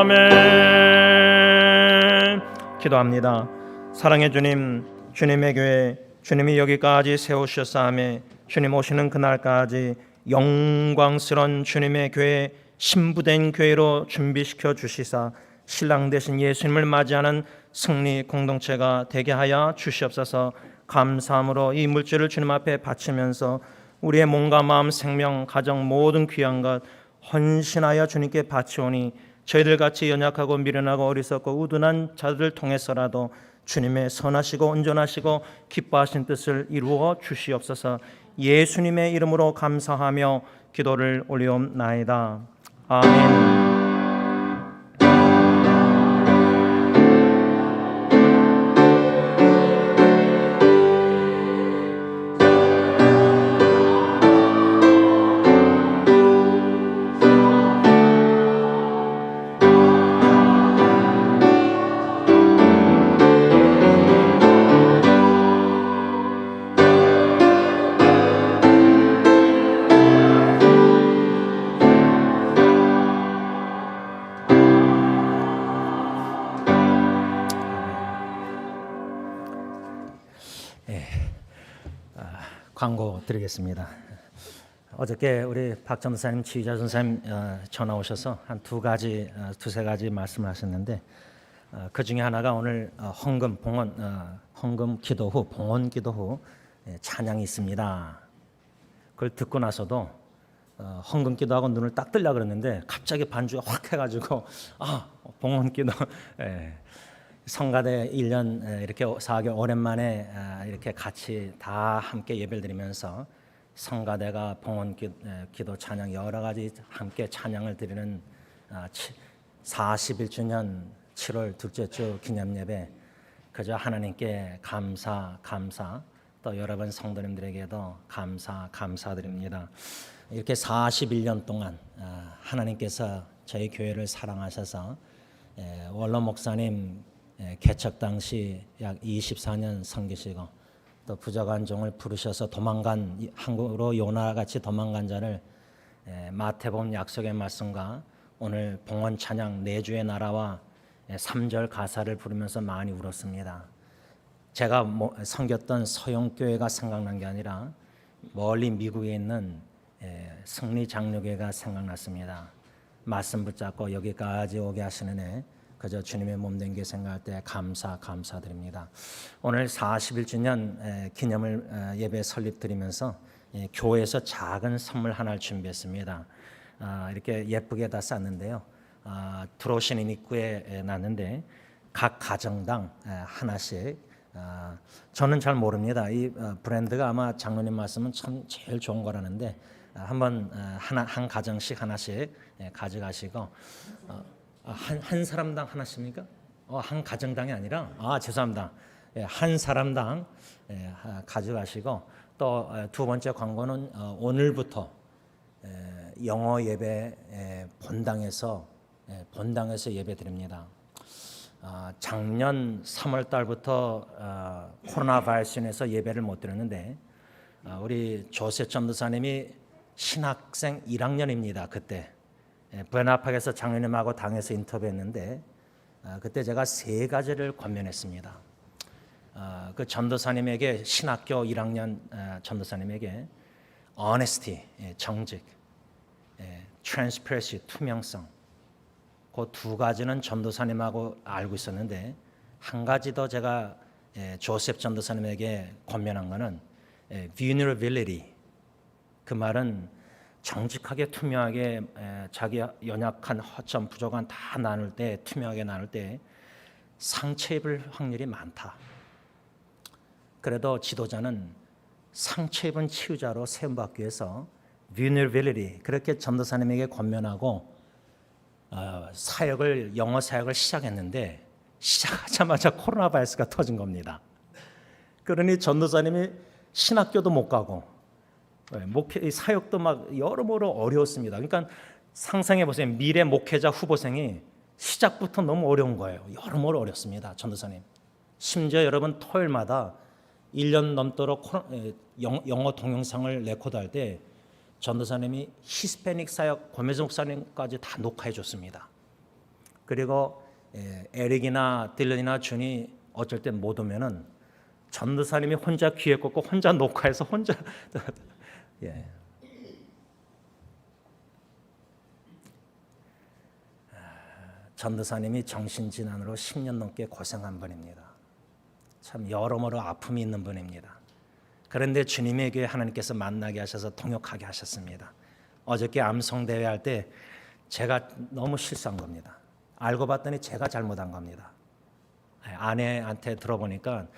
아멘. 기도합니다. 사랑의 주님, 주님의 교회, 주님이 여기까지 세우셨사오매 주님 오시는 그날까지 영광스러운 주님의 교회, 신부된 교회로 준비시켜 주시사 신랑 되신 예수님을 맞이하는 승리 공동체가 되게 하여 주시옵소서. 감사함으로 이 물질을 주님 앞에 바치면서 우리의 몸과 마음, 생명, 가정 모든 귀한 것 헌신하여 주님께 바치오니 저희들 같이 연약하고 미련하고 어리석고 우둔한 자들을 통해서라도 주님의 선하시고 온전하시고 기뻐하신 뜻을 이루어 주시옵소서. 예수님의 이름으로 감사하며 기도를 올리옵나이다. 아멘.
광고 드리겠습니다. 어저께 우리 박 전사님, 지휘자 전사님 전화 오셔서 한 두세 가지 말씀을 하셨는데 그 중에 하나가 오늘 헌금 봉헌 헌금 기도 후 봉헌 기도 후 찬양이 있습니다. 그걸 듣고 나서도 헌금 기도하고 눈을 딱 뜨려고 그랬는데 갑자기 반주가 확 해가지고 봉헌 기도 성가대 1년 이렇게 4개월 오랜만에 이렇게 같이 다 함께 예배를 드리면서 성가대가 봉헌 기도 찬양 여러 가지 함께 찬양을 드리는 41주년 7월 둘째 주 기념 예배 그저 하나님께 감사 또 여러분 성도님들에게도 감사드립니다. 이렇게 41년 동안 하나님께서 저희 교회를 사랑하셔서 원로 목사님 개척 당시 약 24년 섬기시고 또 부족한 종을 부르셔서 한국으로 요나같이 도망간 자를 마태복음 약속의 말씀과 오늘 봉헌 찬양 내주의 나라와 3절 가사를 부르면서 많이 울었습니다. 제가 섬겼던 서영교회가 생각난 게 아니라 멀리 미국에 있는 승리장로교회가 생각났습니다. 말씀 붙잡고 여기까지 오게 하시는 애 그저 주님의 몸된 게 생각할 때 감사드립니다. 오늘 41주년 기념을 예배 설립 드리면서 교회에서 작은 선물 하나를 준비했습니다. 이렇게 예쁘게 다 쌌는데요. 들어오시는 입구에 놨는데 각 가정당 하나씩. 저는 잘 모릅니다. 이 브랜드가 아마 장로님 말씀은 참 제일 좋은 거라는데 한번 한 가정씩 하나씩 가져가시고 한 사람당 하나씩입니까? 한 가정당이 아니라 죄송합니다. 한 사람당 가져가시고 또 두 번째 광고는 오늘부터 영어 예배 본당에서 예배 드립니다. 작년 3월 달부터 코로나 바이러스에서 예배를 못 드렸는데 우리 조셉 전도사님이 신학생 1학년입니다. 그때 부에나팍에서 장로님하고 당에서 인터뷰했는데 그때 제가 3가지를 권면했습니다. 그 전도사님에게 신학교 1학년 전도사님에게 honesty, 정직, transparency, 투명성 그 2가지는 전도사님하고 알고 있었는데 한 가지 더 제가 조셉 전도사님에게 권면한 거는 vulnerability. 그 말은 정직하게 투명하게 자기 연약한 허점 부족한 다 나눌 때 투명하게 나눌 때 상처 입을 확률이 많다. 그래도 지도자는 상처 입은 치유자로 세움받기 위해서 vulnerability 그렇게 전도사님에게 권면하고 영어 사역을 시작했는데 시작하자마자 코로나 바이러스가 터진 겁니다. 그러니 전도사님이 신학교도 못 가고 목회 사역도 막 여러모로 어려웠습니다. 그러니까 상상해 보세요. 미래 목회자 후보생이 시작부터 너무 어려운 거예요. 여러모로 어렵습니다. 전도사님. 심지어 여러분 토요일마다 1년 넘도록 영어 동영상을 레코드할 때 전도사님이 히스패닉 사역 고메즈 목사님까지 다 녹화해 줬습니다. 그리고 에릭이나 딜런이나 준이 어쩔 때 못 오면은 전도사님이 혼자 귀에 꽂고 혼자 녹화해서 혼자 전도사님이 정신질환으로 10년 넘게 고생한 분입니다. 참 여러모로 아픔이 있는 분입니다. 그런데 주님의 교회 하나님께서 만나게 하셔서 동역하게 하셨습니다. 어저께 암송대회 할 때 제가 너무 실수한 겁니다. 알고 봤더니 제가 잘못한 겁니다. 아내한테 들어보니까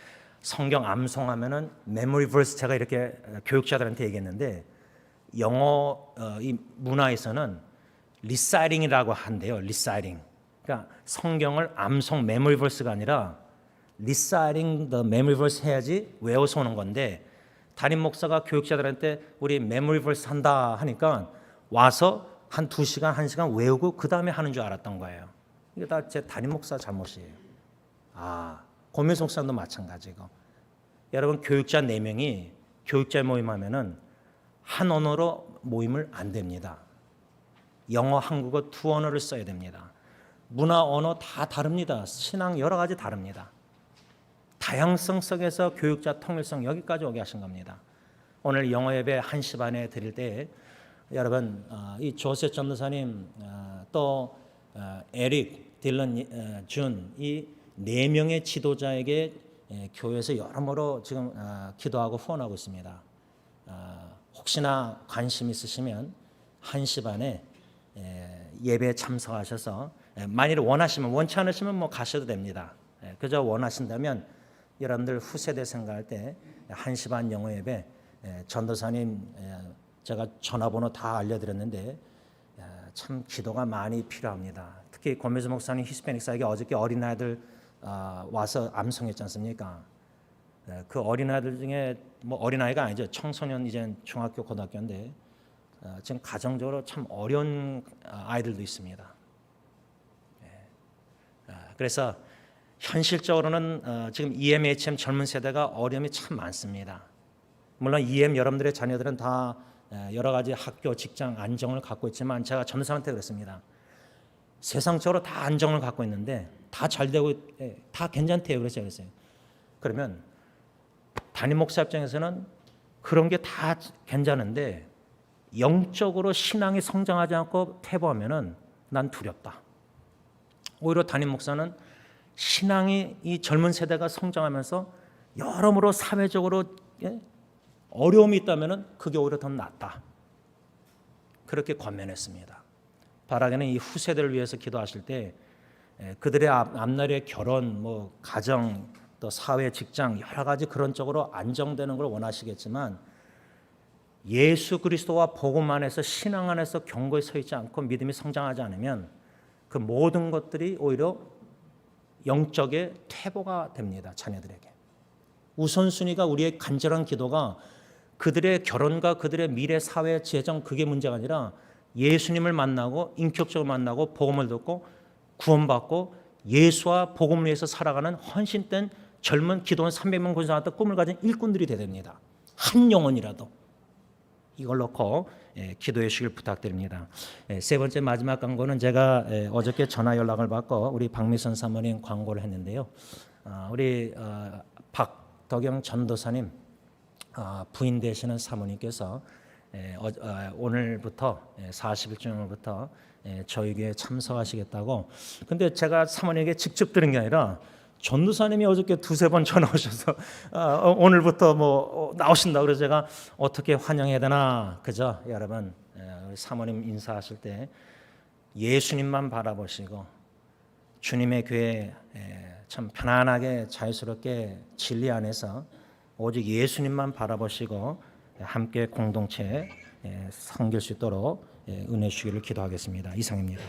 성경 암송하면은 메모리 버스 제가 이렇게 교육자들한테 얘기했는데 영어 이 문화에서는 리사이팅이라고 한대요. 리사이팅. 그러니까 성경을 암송 메모리 버스가 아니라 리사이팅 더 메모리 버스 해야지 외워서 오는 건데 담임 목사가 교육자들한테 우리 메모리 버스 한다 하니까 와서 한 2시간, 1시간 외우고 그 다음에 하는 줄 알았던 거예요. 이게 다 제 담임 목사 잘못이에요. 고민석 목사도 마찬가지고. 여러분 교육자 4명이 교육자 모임하면은 한 언어로 모임을 안 됩니다. 영어, 한국어 2 언어를 써야 됩니다. 문화, 언어 다 다릅니다. 신앙 여러 가지 다릅니다. 다양성 속에서 교육자 통일성 여기까지 오게 하신 겁니다. 오늘 영어 예배 1시 반에 드릴 때 여러분 이 조셉 전도사님 또 에릭, 딜런, 준 이 4명의 지도자에게 교회에서 여러모로 지금 기도하고 후원하고 있습니다. 혹시나 관심 있으시면 1시 반에 예배에 참석하셔서 만일 원하시면 원치 않으시면 뭐 가셔도 됩니다. 그저 원하신다면 여러분들 후세대 생각할 때 1시 반 영어 예배 전도사님 제가 전화번호 다 알려드렸는데 참 기도가 많이 필요합니다. 특히 고메즈 목사님 히스패닉 사역에 어저께 어린아이들 와서 암송했지 않습니까? 그 어린아이들 중에 뭐 어린아이가 아니죠. 청소년 이제 중학교 고등학교인데 지금 가정적으로 참 어려운 아이들도 있습니다. 그래서 현실적으로는 지금 EMHM 젊은 세대가 어려움이 참 많습니다. 물론 EM 여러분들의 자녀들은 다 여러 가지 학교, 직장, 안정을 갖고 있지만 제가 전도사한테 그랬습니다. 세상적으로 다 안정을 갖고 있는데 다 잘 되고 다 괜찮대요. 그랬어요. 그러면 담임 목사 입장에서는 그런 게 다 괜찮은데 영적으로 신앙이 성장하지 않고 퇴보하면은 난 두렵다. 오히려 담임 목사는 신앙이 이 젊은 세대가 성장하면서 여러모로 사회적으로 어려움이 있다면은 그게 오히려 더 낫다. 그렇게 권면했습니다. 바라기는 이 후세대를 위해서 기도하실 때 그들의 앞날의 결혼, 뭐 가정, 또 사회, 직장 여러 가지 그런 쪽으로 안정되는 걸 원하시겠지만 예수 그리스도와 복음 안에서 신앙 안에서 견고히 서 있지 않고 믿음이 성장하지 않으면 그 모든 것들이 오히려 영적의 퇴보가 됩니다. 자녀들에게. 우선순위가 우리의 간절한 기도가 그들의 결혼과 그들의 미래 사회 재정 그게 문제가 아니라 예수님을 만나고 인격적으로 만나고 복음을 듣고 구원받고 예수와 복음을 위해서 살아가는 헌신된 젊은 기도원 300명 군사한테 꿈을 가진 일꾼들이 되야 됩니다. 한 영혼이라도 이걸 놓고 기도해 주시길 부탁드립니다. 세 번째 마지막 광고는 제가 어저께 전화 연락을 받고 우리 박미선 사모님 광고를 했는데요. 우리 박덕영 전도사님 부인 되시는 사모님께서 오늘부터 40일쯤부터 저희 교회에 참석하시겠다고. 근데 제가 사모님에게 직접 들은 게 아니라 전도사님이 어저께 두세 번 전화 오셔서 오늘부터 뭐 나오신다. 그래서 제가 어떻게 환영해야 되나, 그죠? 여러분, 우리 사모님 인사하실 때 예수님만 바라보시고 주님의 교회 참 편안하게 자유스럽게 진리 안에서 오직 예수님만 바라보시고 함께 공동체 섬길 수 있도록 은혜 주기를 기도하겠습니다. 이상입니다.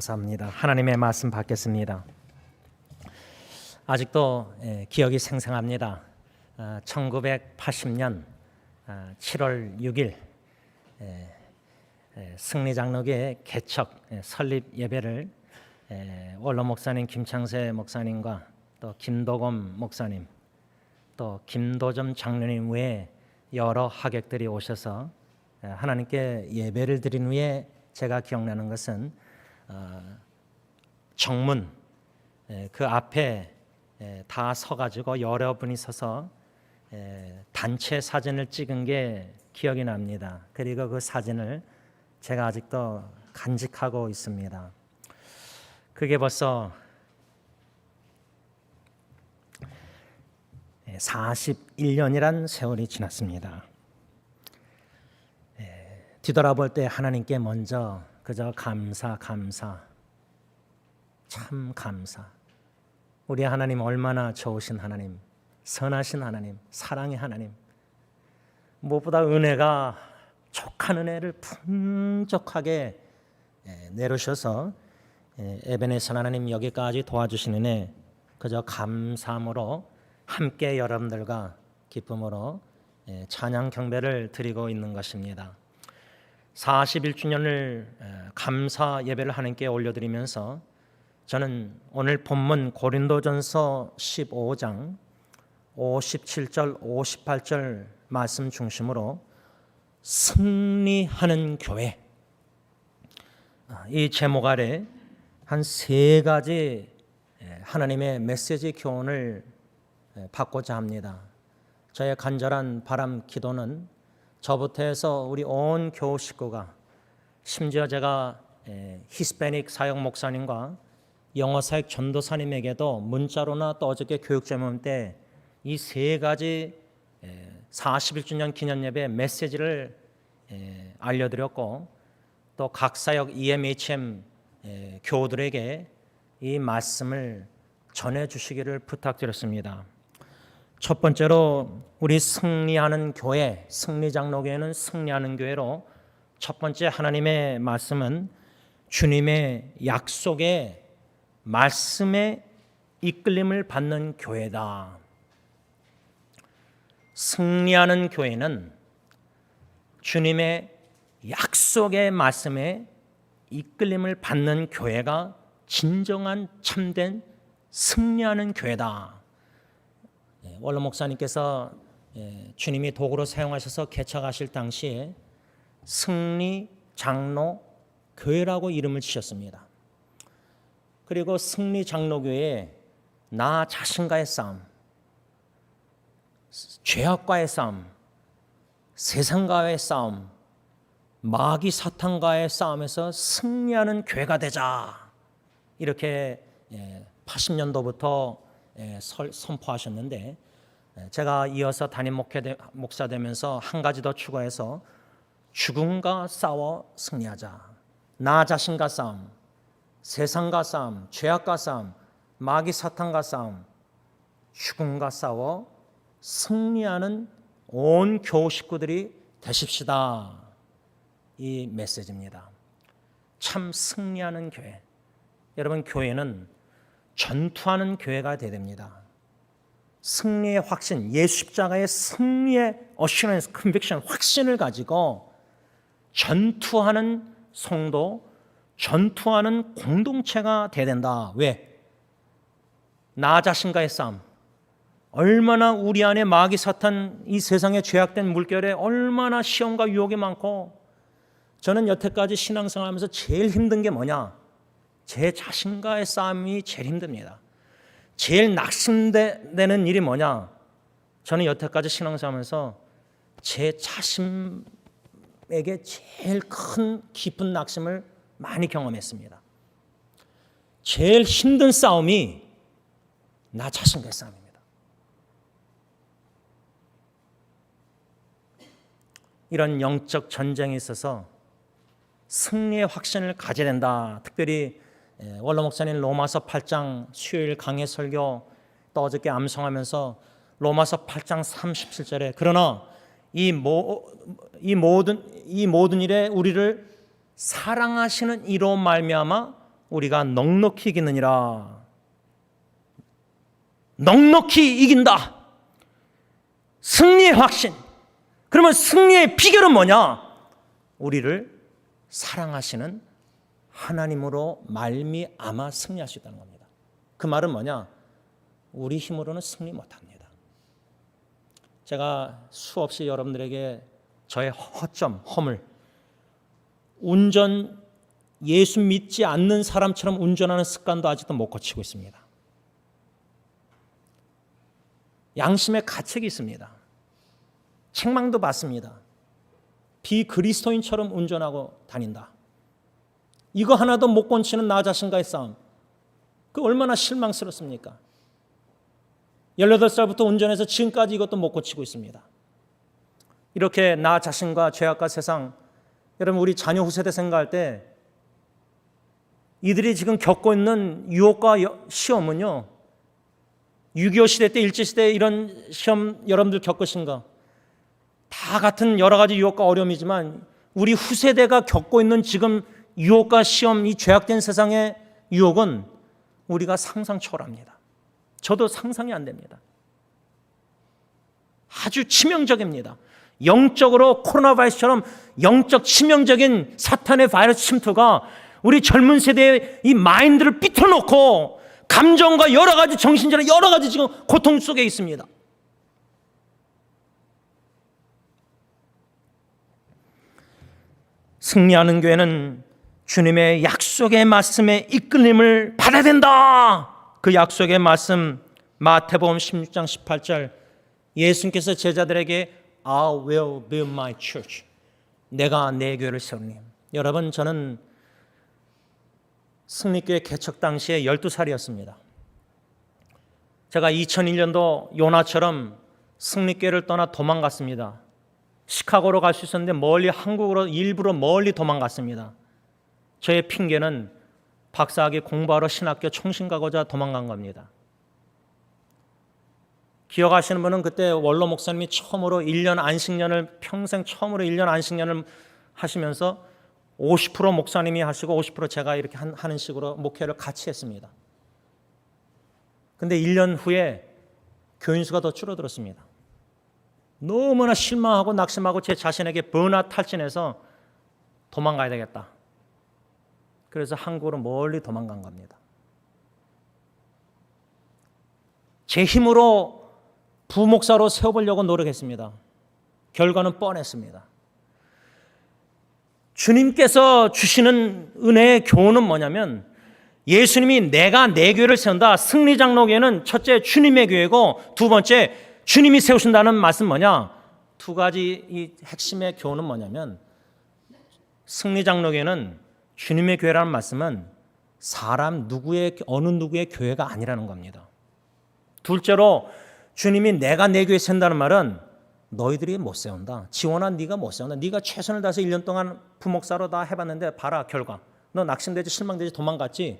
감사합니다. 하나님의 말씀 받겠습니다. 아직도 기억이 생생합니다. 1980년 7월 6일 승리장로교회 개척 설립 예배를 원로 목사님 김창세 목사님과 또 김도검 목사님 또 김도점 장로님 외에 여러 하객들이 오셔서 하나님께 예배를 드린 후에 제가 기억나는 것은 정문 그 앞에 다 서가지고 여러분이 서서 단체 사진을 찍은 게 기억이 납니다. 그리고 그 사진을 제가 아직도 간직하고 있습니다. 그게 벌써 41년이란 세월이 지났습니다. 뒤돌아볼 때 하나님께 먼저 그저 감사 참 감사. 우리 하나님 얼마나 좋으신 하나님, 선하신 하나님, 사랑의 하나님. 무엇보다 은혜가 족한 은혜를 풍족하게 내려주셔서 에베네zer 하나님 여기까지 도와주신 은혜 그저 감사함으로 함께 여러분들과 기쁨으로 찬양 경배를 드리고 있는 것입니다. 41주년을 감사 예배를 하나님께 올려드리면서 저는 오늘 본문 고린도전서 15장 57절 58절 말씀 중심으로 승리하는 교회 이 제목 아래 한 세 가지 하나님의 메시지 교훈을 받고자 합니다. 저의 간절한 바람 기도는 저부터 해서 우리 온 교우 식구가 심지어 제가 히스패닉 사역 목사님과 영어 사역 전도사님에게도 문자로나 또 어저께 교육 제목 때 이 세 가지 41주년 기념 예배 메시지를 알려드렸고 또 각 사역 EMHM 교우들에게 이 말씀을 전해주시기를 부탁드렸습니다. 첫 번째로 우리 승리하는 교회, 승리장로교회는 승리하는 교회로 첫 번째 하나님의 말씀은 주님의 약속의 말씀에 이끌림을 받는 교회다. 승리하는 교회는 주님의 약속의 말씀에 이끌림을 받는 교회가 진정한 참된 승리하는 교회다. 원로 목사님께서 주님이 도구로 사용하셔서 개척하실 당시에 승리 장로 교회라고 이름을 지셨습니다. 그리고 승리 장로교회에 나 자신과의 싸움, 죄악과의 싸움, 세상과의 싸움, 마귀 사탄과의 싸움에서 승리하는 교회가 되자 이렇게 80년도부터 선포하셨는데 제가 이어서 담임 목사 되면서 한 가지 더 추가해서 죽음과 싸워 승리하자. 나 자신과 싸움, 세상과 싸움, 죄악과 싸움, 마귀 사탄과 싸움, 죽음과 싸워 승리하는 온 교우 식구들이 되십시다. 이 메시지입니다. 참 승리하는 교회. 여러분 교회는 전투하는 교회가 되어야 됩니다. 승리의 확신, 예수 십자가의 승리의 어슈런스, 컨빅션, 확신을 가지고 전투하는 성도, 전투하는 공동체가 되어야 된다. 왜? 나 자신과의 싸움. 얼마나 우리 안에 마귀 사탄 이 세상에 죄악된 물결에 얼마나 시험과 유혹이 많고 저는 여태까지 신앙생활하면서 제일 힘든 게 뭐냐? 제 자신과의 싸움이 제일 힘듭니다. 제일 낙심되는 일이 뭐냐? 저는 여태까지 신앙생활하면서 제 자신에게 제일 큰 깊은 낙심을 많이 경험했습니다. 제일 힘든 싸움이 나 자신과의 싸움입니다. 이런 영적 전쟁에 있어서 승리의 확신을 가져야 된다. 특별히 원로 목사님 로마서 8장 수요일 강해 설교 또 어저께 암송하면서 로마서 8장 37절에 그러나 이 모든 일에 우리를 사랑하시는 이로 말미암아
우리가 넉넉히 이기느니라. 넉넉히 이긴다. 승리의 확신. 그러면 승리의 비결은 뭐냐? 우리를 사랑하시는 하나님으로 말미암아 승리할 수 있다는 겁니다. 그 말은 뭐냐? 우리 힘으로는 승리 못합니다. 제가 수없이 여러분들에게 저의 허점, 허물, 운전 예수 믿지 않는 사람처럼 운전하는 습관도 아직도 못 고치고 있습니다. 양심의 가책이 있습니다. 책망도 받습니다. 비그리스도인처럼 운전하고 다닌다. 이거 하나도 못 고치는 나 자신과의 싸움. 그 얼마나 실망스럽습니까? 18살부터 운전해서 지금까지 이것도 못 고치고 있습니다. 이렇게 나 자신과 죄악과 세상, 여러분 우리 자녀 후세대 생각할 때 이들이 지금 겪고 있는 유혹과 시험은요, 6.25 시대 때 일제시대 이런 시험 여러분들 겪으신가? 다 같은 여러 가지 유혹과 어려움이지만 우리 후세대가 겪고 있는 지금 유혹과 시험, 이 죄악된 세상의 유혹은 우리가 상상 초월합니다. 저도 상상이 안 됩니다. 아주 치명적입니다. 영적으로 코로나 바이러스처럼 영적 치명적인 사탄의 바이러스 침투가 우리 젊은 세대의 이 마인드를 삐뚤어놓고 감정과 여러 가지 정신질환, 여러 가지 지금 고통 속에 있습니다. 승리하는 교회는 주님의 약속의 말씀에 이끌림을 받아야 된다. 그 약속의 말씀 마태복음 16장 18절 예수님께서 제자들에게 I will build my church. 내가 내 교회를 세우니. 여러분 저는 승리교회 개척 당시에 12살이었습니다. 제가 2001년도 요나처럼 승리교회를 떠나 도망갔습니다. 시카고로 갈 수 있었는데 멀리 한국으로 일부러 멀리 도망갔습니다. 저의 핑계는 박사학위 공부하러 신학교 총신 가고자 도망간 겁니다. 기억하시는 분은 그때 원로 목사님이 처음으로 1년 안식년을 평생 처음으로 1년 안식년을 하시면서 50% 목사님이 하시고 50% 제가 이렇게 하는 식으로 목회를 같이 했습니다. 근데 1년 후에 교인 수가 더 줄어들었습니다. 너무나 실망하고 낙심하고 제 자신에게 번아웃 탈진해서 도망가야 되겠다. 그래서 한국으로 멀리 도망간 겁니다. 제 힘으로 부목사로 세워보려고 노력했습니다. 결과는 뻔했습니다. 주님께서 주시는 은혜의 교훈은 뭐냐면 예수님이 내가 내 교회를 세운다. 승리장로교회는 첫째 주님의 교회고 두 번째 주님이 세우신다는 말씀 뭐냐? 두 가지 이 핵심의 교훈은 뭐냐면 승리장로교회는 주님의 교회라는 말씀은 사람 누구의 어느 누구의 교회가 아니라는 겁니다. 둘째로 주님이 내가 내 교회 세운다는 말은 너희들이 못 세운다. 지원아 네가 못 세운다. 네가 최선을 다해서 1년 동안 부목사로 다 해봤는데 봐라 결과. 너 낙심되지 실망되지 도망갔지.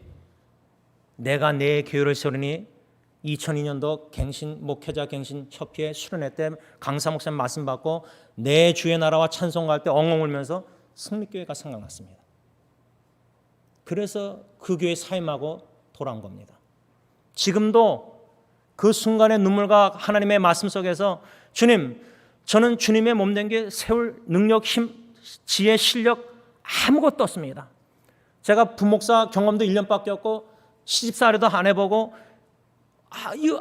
내가 내 교회를 세우니 2002년도 갱신 목회자 갱신 협회에 수련회 때 강사 목사님 말씀 받고 내 주의 나라와 찬송할 때 엉엉 울면서 승리교회가 생각났습니다. 그래서 그 교회 사임하고 돌아온 겁니다. 지금도 그 순간의 눈물과 하나님의 말씀 속에서 주님, 저는 주님의 몸된 게 세울 능력, 힘, 지혜, 실력 아무것도 없습니다. 제가 부목사 경험도 1년밖에 없고 시집살이도 안 해보고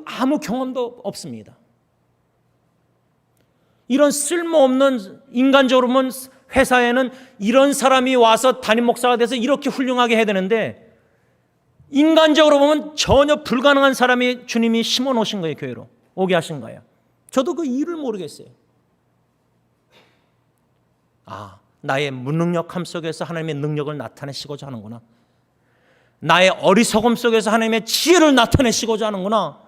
아무 경험도 없습니다. 이런 쓸모없는 인간적으로 보면 회사에는 이런 사람이 와서 담임 목사가 돼서 이렇게 훌륭하게 해야 되는데 인간적으로 보면 전혀 불가능한 사람이 주님이 심어놓으신 거예요. 교회로 오게 하신 거예요. 저도 그 이유를 모르겠어요. 나의 무능력함 속에서 하나님의 능력을 나타내시고자 하는구나. 나의 어리석음 속에서 하나님의 지혜를 나타내시고자 하는구나.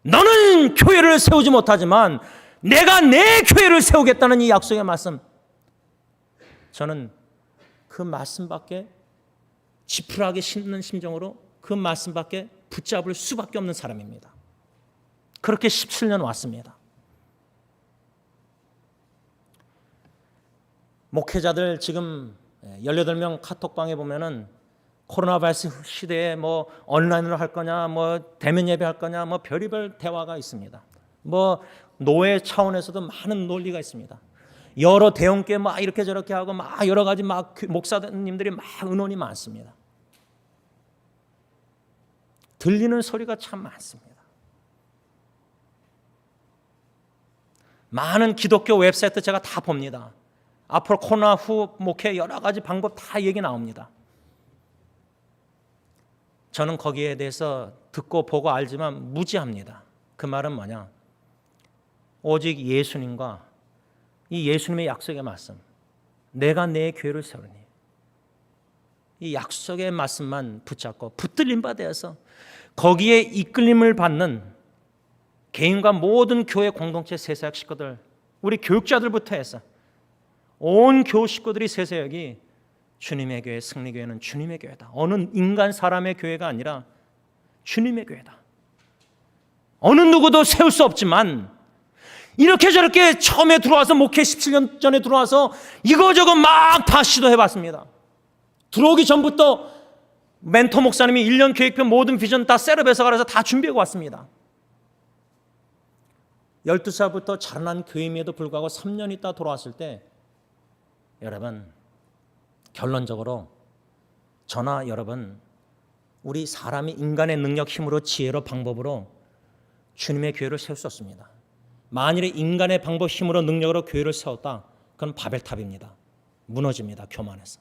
너는 교회를 세우지 못하지만 내가 내 교회를 세우겠다는 이 약속의 말씀. 저는 그 말씀밖에 지푸라기 심는 심정으로 그 말씀밖에 붙잡을 수밖에 없는 사람입니다. 그렇게 17년 왔습니다. 목회자들 지금 18명 카톡방에 보면은
코로나 바이러스 시대에 뭐 온라인으로 할 거냐, 뭐 대면 예배 할 거냐, 뭐 별의별 대화가 있습니다. 뭐 노예 차원에서도 많은 논리가 있습니다. 여러 대형교회 막 이렇게 저렇게 하고 막 여러 가지 막 목사님들이 막 의논이 많습니다. 들리는 소리가 참 많습니다. 많은 기독교 웹사이트 제가 다 봅니다. 앞으로 코로나 후 목회 여러 가지 방법 다 얘기 나옵니다. 저는 거기에 대해서 듣고 보고 알지만 무지합니다. 그 말은 뭐냐? 오직 예수님과 이 예수님의 약속의 말씀, 내가 내 교회를 세우니, 이 약속의 말씀만 붙잡고 붙들림 바 되어서 거기에 이끌림을 받는 개인과 모든 교회 공동체 세사역 식구들, 우리 교육자들부터 해서 온 교우 식구들이 세사역이 주님의 교회, 승리교회는 주님의 교회다. 어느 인간 사람의 교회가 아니라 주님의 교회다. 어느 누구도 세울 수 없지만 이렇게 저렇게 처음에 들어와서 목회 17년 전에 들어와서 이거저거 막 다 시도해봤습니다. 들어오기 전부터 멘토 목사님이 1년 계획표 모든 비전 다 셋업해서 가서 다 준비하고 왔습니다. 12살부터 자라난 교회임에도 불구하고 3년 있다 돌아왔을 때 여러분 결론적으로 저나 여러분 우리 사람이 인간의 능력, 힘으로, 지혜로, 방법으로 주님의 교회를 세울 수 없습니다. 만일에 인간의 방법, 힘으로, 능력으로 교회를 세웠다, 그건 바벨탑입니다. 무너집니다. 교만해서.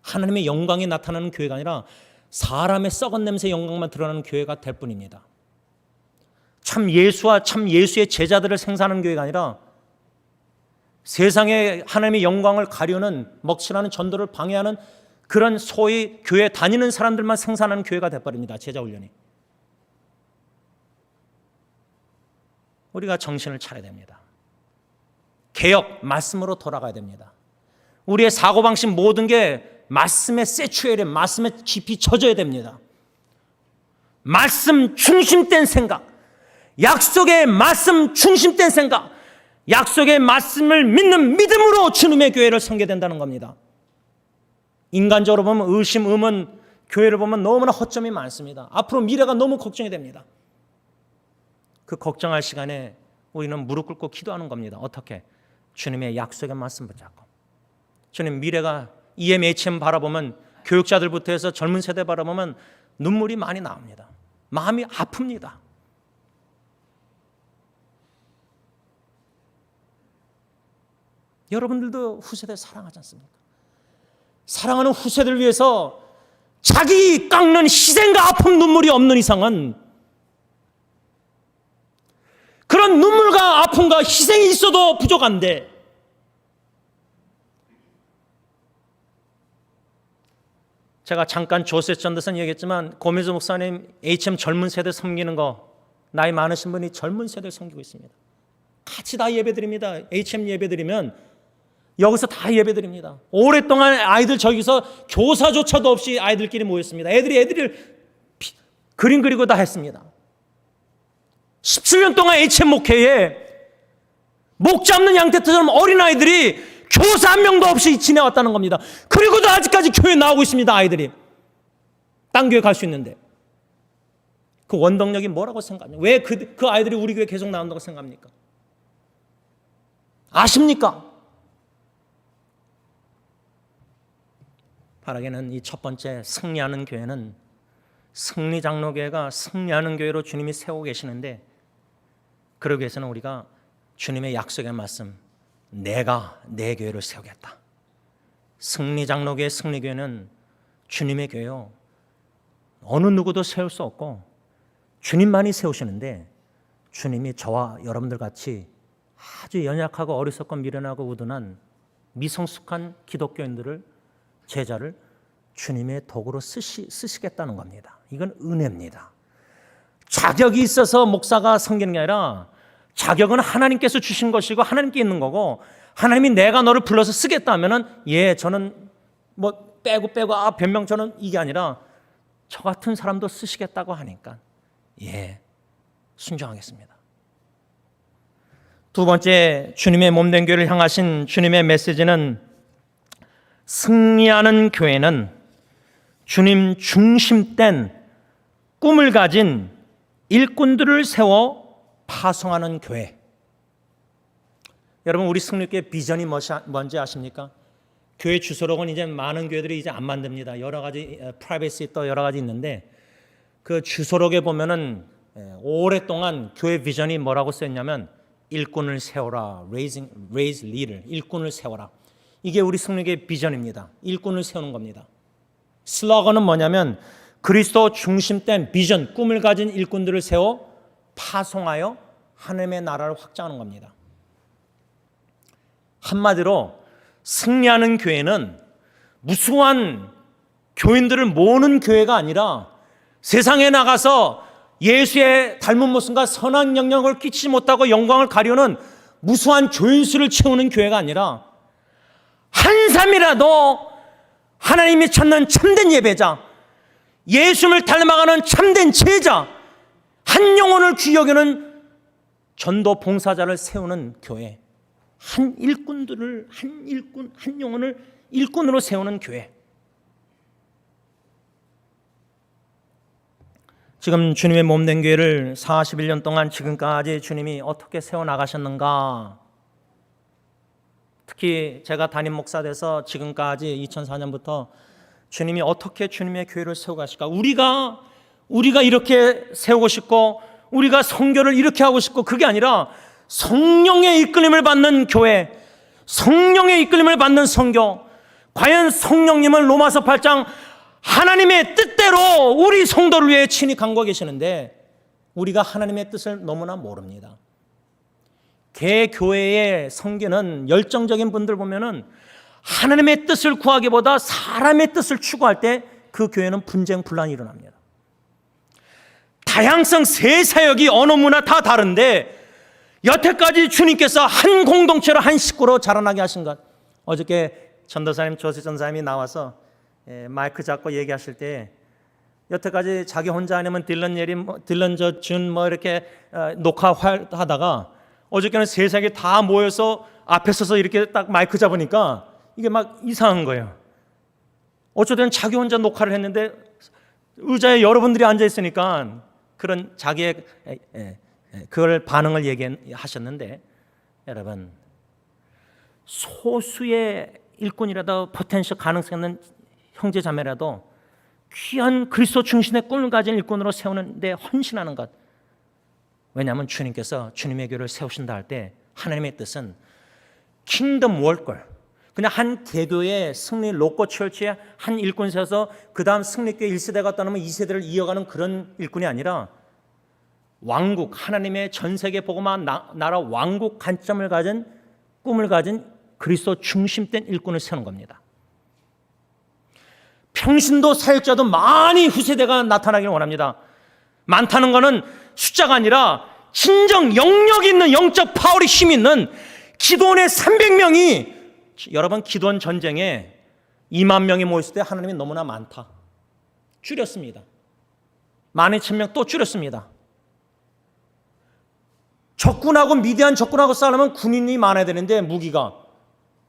하나님의 영광이 나타나는 교회가 아니라 사람의 썩은 냄새 영광만 드러나는 교회가 될 뿐입니다. 참 예수와 참 예수의 제자들을 생산하는 교회가 아니라 세상에 하나님의 영광을 가려는 먹칠하는 전도를 방해하는 그런 소위 교회 다니는 사람들만 생산하는 교회가 돼버립니다. 제자훈련이. 우리가 정신을 차려야 됩니다. 개혁, 말씀으로 돌아가야 됩니다. 우리의 사고방식 모든 게 말씀에 세추에려, 말씀에 깊이 젖어야 됩니다. 말씀 중심된 생각, 약속의 말씀 중심된 생각, 약속의 말씀을 믿는 믿음으로 주님의 교회를 섬겨야 된다는 겁니다. 인간적으로 보면 의심, 의문, 교회를 보면 너무나 허점이 많습니다. 앞으로 미래가 너무 걱정이 됩니다. 그 걱정할 시간에 우리는 무릎 꿇고 기도하는 겁니다. 어떻게? 주님의 약속의 말씀 붙잡고. 주님 미래가 EMHM 바라보면 교육자들부터 해서 젊은 세대 바라보면 눈물이 많이 나옵니다. 마음이 아픕니다. 여러분들도 후세대 사랑하지 않습니까? 사랑하는 후세대를 위해서 자기 깎는 희생과 아픔 눈물이 없는 이상은 그런 눈물과 아픔과 희생이 있어도 부족한데 제가 잠깐 조세 전도선 얘기했지만 고민수 목사님 HM 젊은 세대 섬기는 거 나이 많으신 분이 젊은 세대를 섬기고 있습니다. 같이 다 예배드립니다. HM 예배드리면 여기서 다 예배드립니다. 오랫동안 아이들 저기서 교사조차도 없이 아이들끼리 모였습니다. 애들이 그림 그리고 다 했습니다. 17년 동안 HM 목회에 목 잡는 양태처럼 어린아이들이 교사 한 명도 없이 지내왔다는 겁니다. 그리고도 아직까지 교회 나오고 있습니다. 아이들이. 딴 교회 갈 수 있는데. 그 원동력이 뭐라고 생각하냐? 왜 그 아이들이 우리 교회 계속 나온다고 생각합니까? 아십니까? 바라기는 이 첫 번째 승리하는 교회는 승리장로교회가 승리하는 교회로 주님이 세우고 계시는데 그러기 위해서는 우리가 주님의 약속의 말씀 내가 내 교회를 세우겠다. 승리장로교회 승리교회는 주님의 교회요. 어느 누구도 세울 수 없고 주님만이 세우시는데 주님이 저와 여러분들 같이 아주 연약하고 어리석고 미련하고 우둔한 미성숙한 기독교인들을 제자를 주님의 도구로 쓰시겠다는 겁니다. 이건 은혜입니다. 자격이 있어서 목사가 섬기는 게 아니라 자격은 하나님께서 주신 것이고 하나님께 있는 거고 하나님이 내가 너를 불러서 쓰겠다 하면은 저는 뭐 빼고 변명 저는 이게 아니라 저 같은 사람도 쓰시겠다고 하니까 순종하겠습니다. 두 번째 주님의 몸된 교회를 향하신 주님의 메시지는
승리하는 교회는 주님 중심된 꿈을 가진 일꾼들을 세워 파송하는 교회. 여러분, 우리 승리교회 비전이 뭔지 아십니까? 교회 주소록은 이제 많은 교회들이 이제 안 만듭니다. 여러 가지 프라이버시 또 여러 가지 있는데 그 주소록에 보면은 오랫동안 교회 비전이 뭐라고 쓰였냐면 일꾼을 세워라, raise leader, 일꾼을 세워라. 이게 우리 승리교회 비전입니다. 일꾼을 세우는 겁니다. 슬로건은 뭐냐면 그리스도 중심된 비전, 꿈을 가진 일꾼들을 세워 파송하여 하나님의 나라를 확장하는 겁니다. 한마디로 승리하는 교회는 무수한 교인들을 모으는 교회가 아니라 세상에 나가서 예수의 닮은 모습과 선한 영향을 끼치지 못하고 영광을 가려는 무수한 교인수를 채우는 교회가 아니라 한 사람이라도 하나님이 찾는 참된 예배자, 예수를 닮아가는 참된 제자, 한 영혼을 귀히 여기는 전도 봉사자를 세우는 교회, 한 일꾼들을 한 영혼을 일꾼으로 세우는 교회. 지금 주님의 몸된 교회를 41년 동안 지금까지 주님이 어떻게 세워나가셨는가? 특히 제가 담임 목사 돼서 지금까지 2004년부터 주님이 어떻게 주님의 교회를 세우고 가실까? 우리가 이렇게 세우고 싶고 우리가 선교를 이렇게 하고 싶고 그게 아니라 성령의 이끌림을 받는 교회, 성령의 이끌림을 받는 선교. 과연 성령님은 로마서 8장 하나님의 뜻대로 우리 성도를 위해 친히 간구하고 계시는데 우리가 하나님의 뜻을 너무나 모릅니다. 개교회의 성교는 열정적인 분들 보면은 하나님의 뜻을 구하기보다 사람의 뜻을 추구할 때 그 교회는 분쟁 분란이 일어납니다. 다양성 세 사역이 언어 문화 다 다른데 여태까지 주님께서 한 공동체로 한 식구로 자라나게 하신 것. 어저께 전도사님 조세 전사님이 나와서 마이크 잡고 얘기하실 때 여태까지 자기 혼자 아니면 딜런 예림, 딜런 준 이렇게 녹화하다가 어저께는 세상에 다 모여서 앞에 서서 이렇게 딱 마이크 잡으니까 이게 막 이상한 거예요. 어쩌든 자기 혼자 녹화를 했는데 의자에 여러분들이 앉아 있으니까 그런 자기의 그걸 반응을 얘기하셨는데 여러분, 소수의 일꾼이라도 포텐셜 가능성 있는 형제 자매라도 귀한 그리스도 중심의 꿈을 가진 일꾼으로 세우는데 헌신하는 것. 왜냐하면 주님께서 주님의 교회를 세우신다 할 때 하나님의 뜻은 킹덤 월걸, 그냥 한 개교의 승리 로코 철치에 한 일꾼 세워서 그 다음 승리교회 1세대가 떠나면 2세대를 이어가는 그런 일꾼이 아니라 왕국, 하나님의 전 세계 복음화 나라 왕국 관점을 가진 꿈을 가진 그리스도 중심된 일꾼을 세우는 겁니다. 평신도 사역자도 많이 후세대가 나타나기를 원합니다. 많다는 것은 숫자가 아니라 진정 영역 있는 영적 파워리 힘 있는 기도원의 300명이 여러분 기도원 전쟁에 2만 명이 모였을 때 하나님이 너무나 많다. 줄였습니다. 12,000명 또 줄였습니다. 적군하고 미디안 적군하고 싸우려면 군인이 많아야 되는데 무기가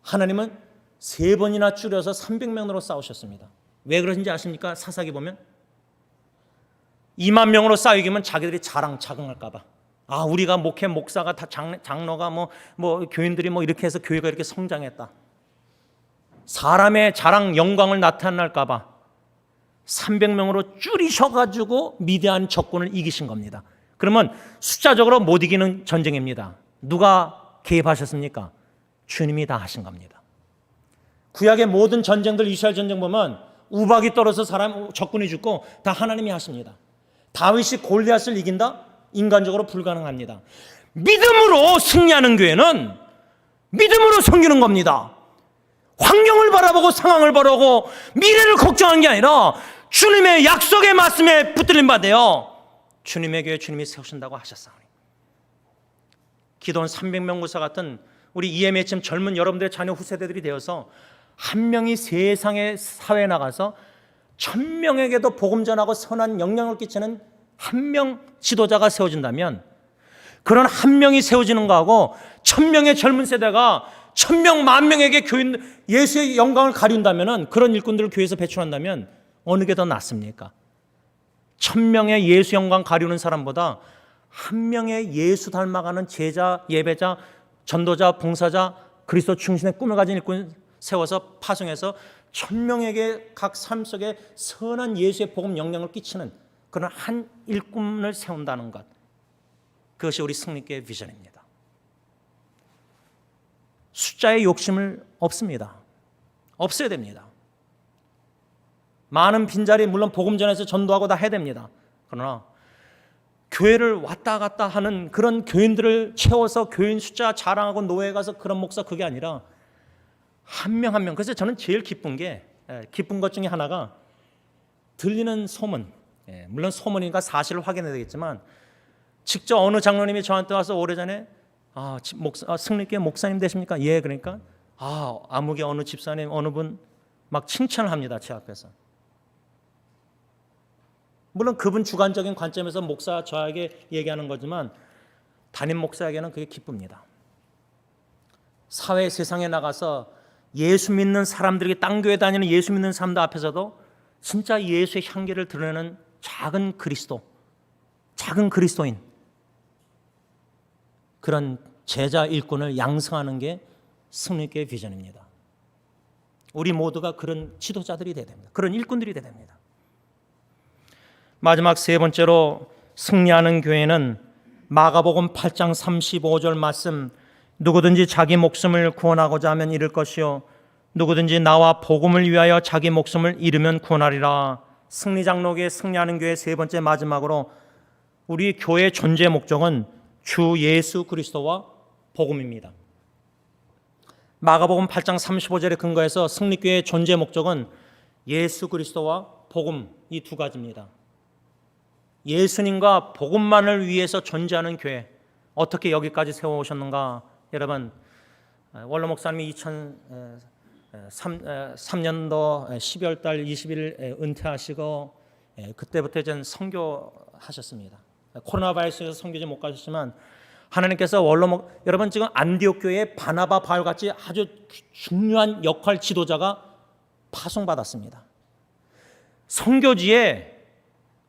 하나님은 3번이나 줄여서 300명으로 싸우셨습니다. 왜 그러신지 아십니까? 사사기 보면 2만 명으로 싸우기면 자기들이 자긍할까 봐. 아, 우리가 목사가 다 장로가 뭐 교인들이 이렇게 해서 교회가 이렇게 성장했다. 사람의 자랑 영광을 나타낼까 봐 300명으로 줄이셔가지고 미디안 적군을 이기신 겁니다. 그러면 숫자적으로 못 이기는 전쟁입니다. 누가 개입하셨습니까? 주님이 다 하신 겁니다. 구약의 모든 전쟁들, 이스라엘 전쟁 보면 우박이 떨어서 적군이 죽고 다 하나님이 하십니다. 다윗이 골리앗을 이긴다? 인간적으로 불가능합니다. 믿음으로 승리하는 교회는 믿음으로 섬기는 겁니다. 환경을 바라보고 상황을 바라보고 미래를 걱정하는 게 아니라 주님의 약속의 말씀에 붙들림 받아요. 주님의 교회 주님이 세우신다고 하셨사오니 기도원 300명 구사 같은 우리 EMHM 젊은 여러분들의 자녀 후세대들이 되어서 한 명이 세상의 사회에 나가서 1000명에게도 복음 전하고 선한 영향을 끼치는 한 명 지도자가 세워진다면 그런 한 명이 세워지는 거하고 1000명의 젊은 세대가 1000명, 10,000명에게 교인 예수의 영광을 가린다면, 그런 일꾼들을 교회에서 배출한다면 어느 게 더 낫습니까? 1000명의 예수 영광 가리우는 사람보다 한 명의 예수 닮아가는 제자, 예배자, 전도자, 봉사자, 그리스도 충신의 꿈을 가진 일꾼 세워서 파송해서 1000명에게 각 삶 속에 선한 예수의 복음 영향을 끼치는 그런 한 일꾼을 세운다는 것, 그것이 우리 승리교회의 비전입니다. 숫자의 욕심을 없습니다. 없어야 됩니다. 많은 빈자리, 물론 복음 전해서 전도하고 다 해야 됩니다. 그러나 교회를 왔다 갔다 하는 그런 교인들을 채워서 교인 숫자 자랑하고 노예에 가서 그런 목사, 그게 아니라 한 명 한 명. 그래서 저는 제일 기쁜 것 중에 하나가 들리는 소문, 물론 소문이니까 사실을 확인해야 되겠지만, 직접 어느 장로님이 저한테 와서 오래전에 승리교회 목사님 되십니까? 예. 그러니까 아무개 어느 집사님 어느 분 막 칭찬을 합니다, 제 앞에서. 물론 그분 주관적인 관점에서 목사 저에게 얘기하는 거지만 담임 목사에게는 그게 기쁩니다. 사회 세상에 나가서 예수 믿는 사람들에게, 땅 교회 다니는 예수 믿는 사람들 앞에서도 진짜 예수의 향기를 드러내는 작은 그리스도인, 그런 제자 일꾼을 양성하는 게 승리교회의 비전입니다. 우리 모두가 그런 지도자들이 되어야 됩니다. 그런 일꾼들이 되어야 됩니다. 마지막 세 번째로 승리하는 교회는 마가복음 8장 35절 말씀, 누구든지 자기 목숨을 구원하고자 하면 잃을 것이요 누구든지 나와 복음을 위하여 자기 목숨을 잃으면 구원하리라. 승리장로교회, 승리하는 교회 세 번째 마지막으로 우리 교회의 존재 목적은 주 예수 그리스도와 복음입니다. 마가복음 8장 35절에 근거해서 승리교회의 존재 목적은 예수 그리스도와 복음, 이 두 가지입니다. 예수님과 복음만을 위해서 존재하는 교회, 어떻게 여기까지 세워오셨는가? 여러분, 원로 목사님이 2003년도 12월 달 20일 은퇴하시고 그때부터 전 선교하셨습니다. 코로나 바이러스에서 선교지 못 가셨지만 하나님께서 여러분 지금 안디옥 교회에 바나바 바울같이 아주 중요한 역할 지도자가 파송받았습니다. 선교지에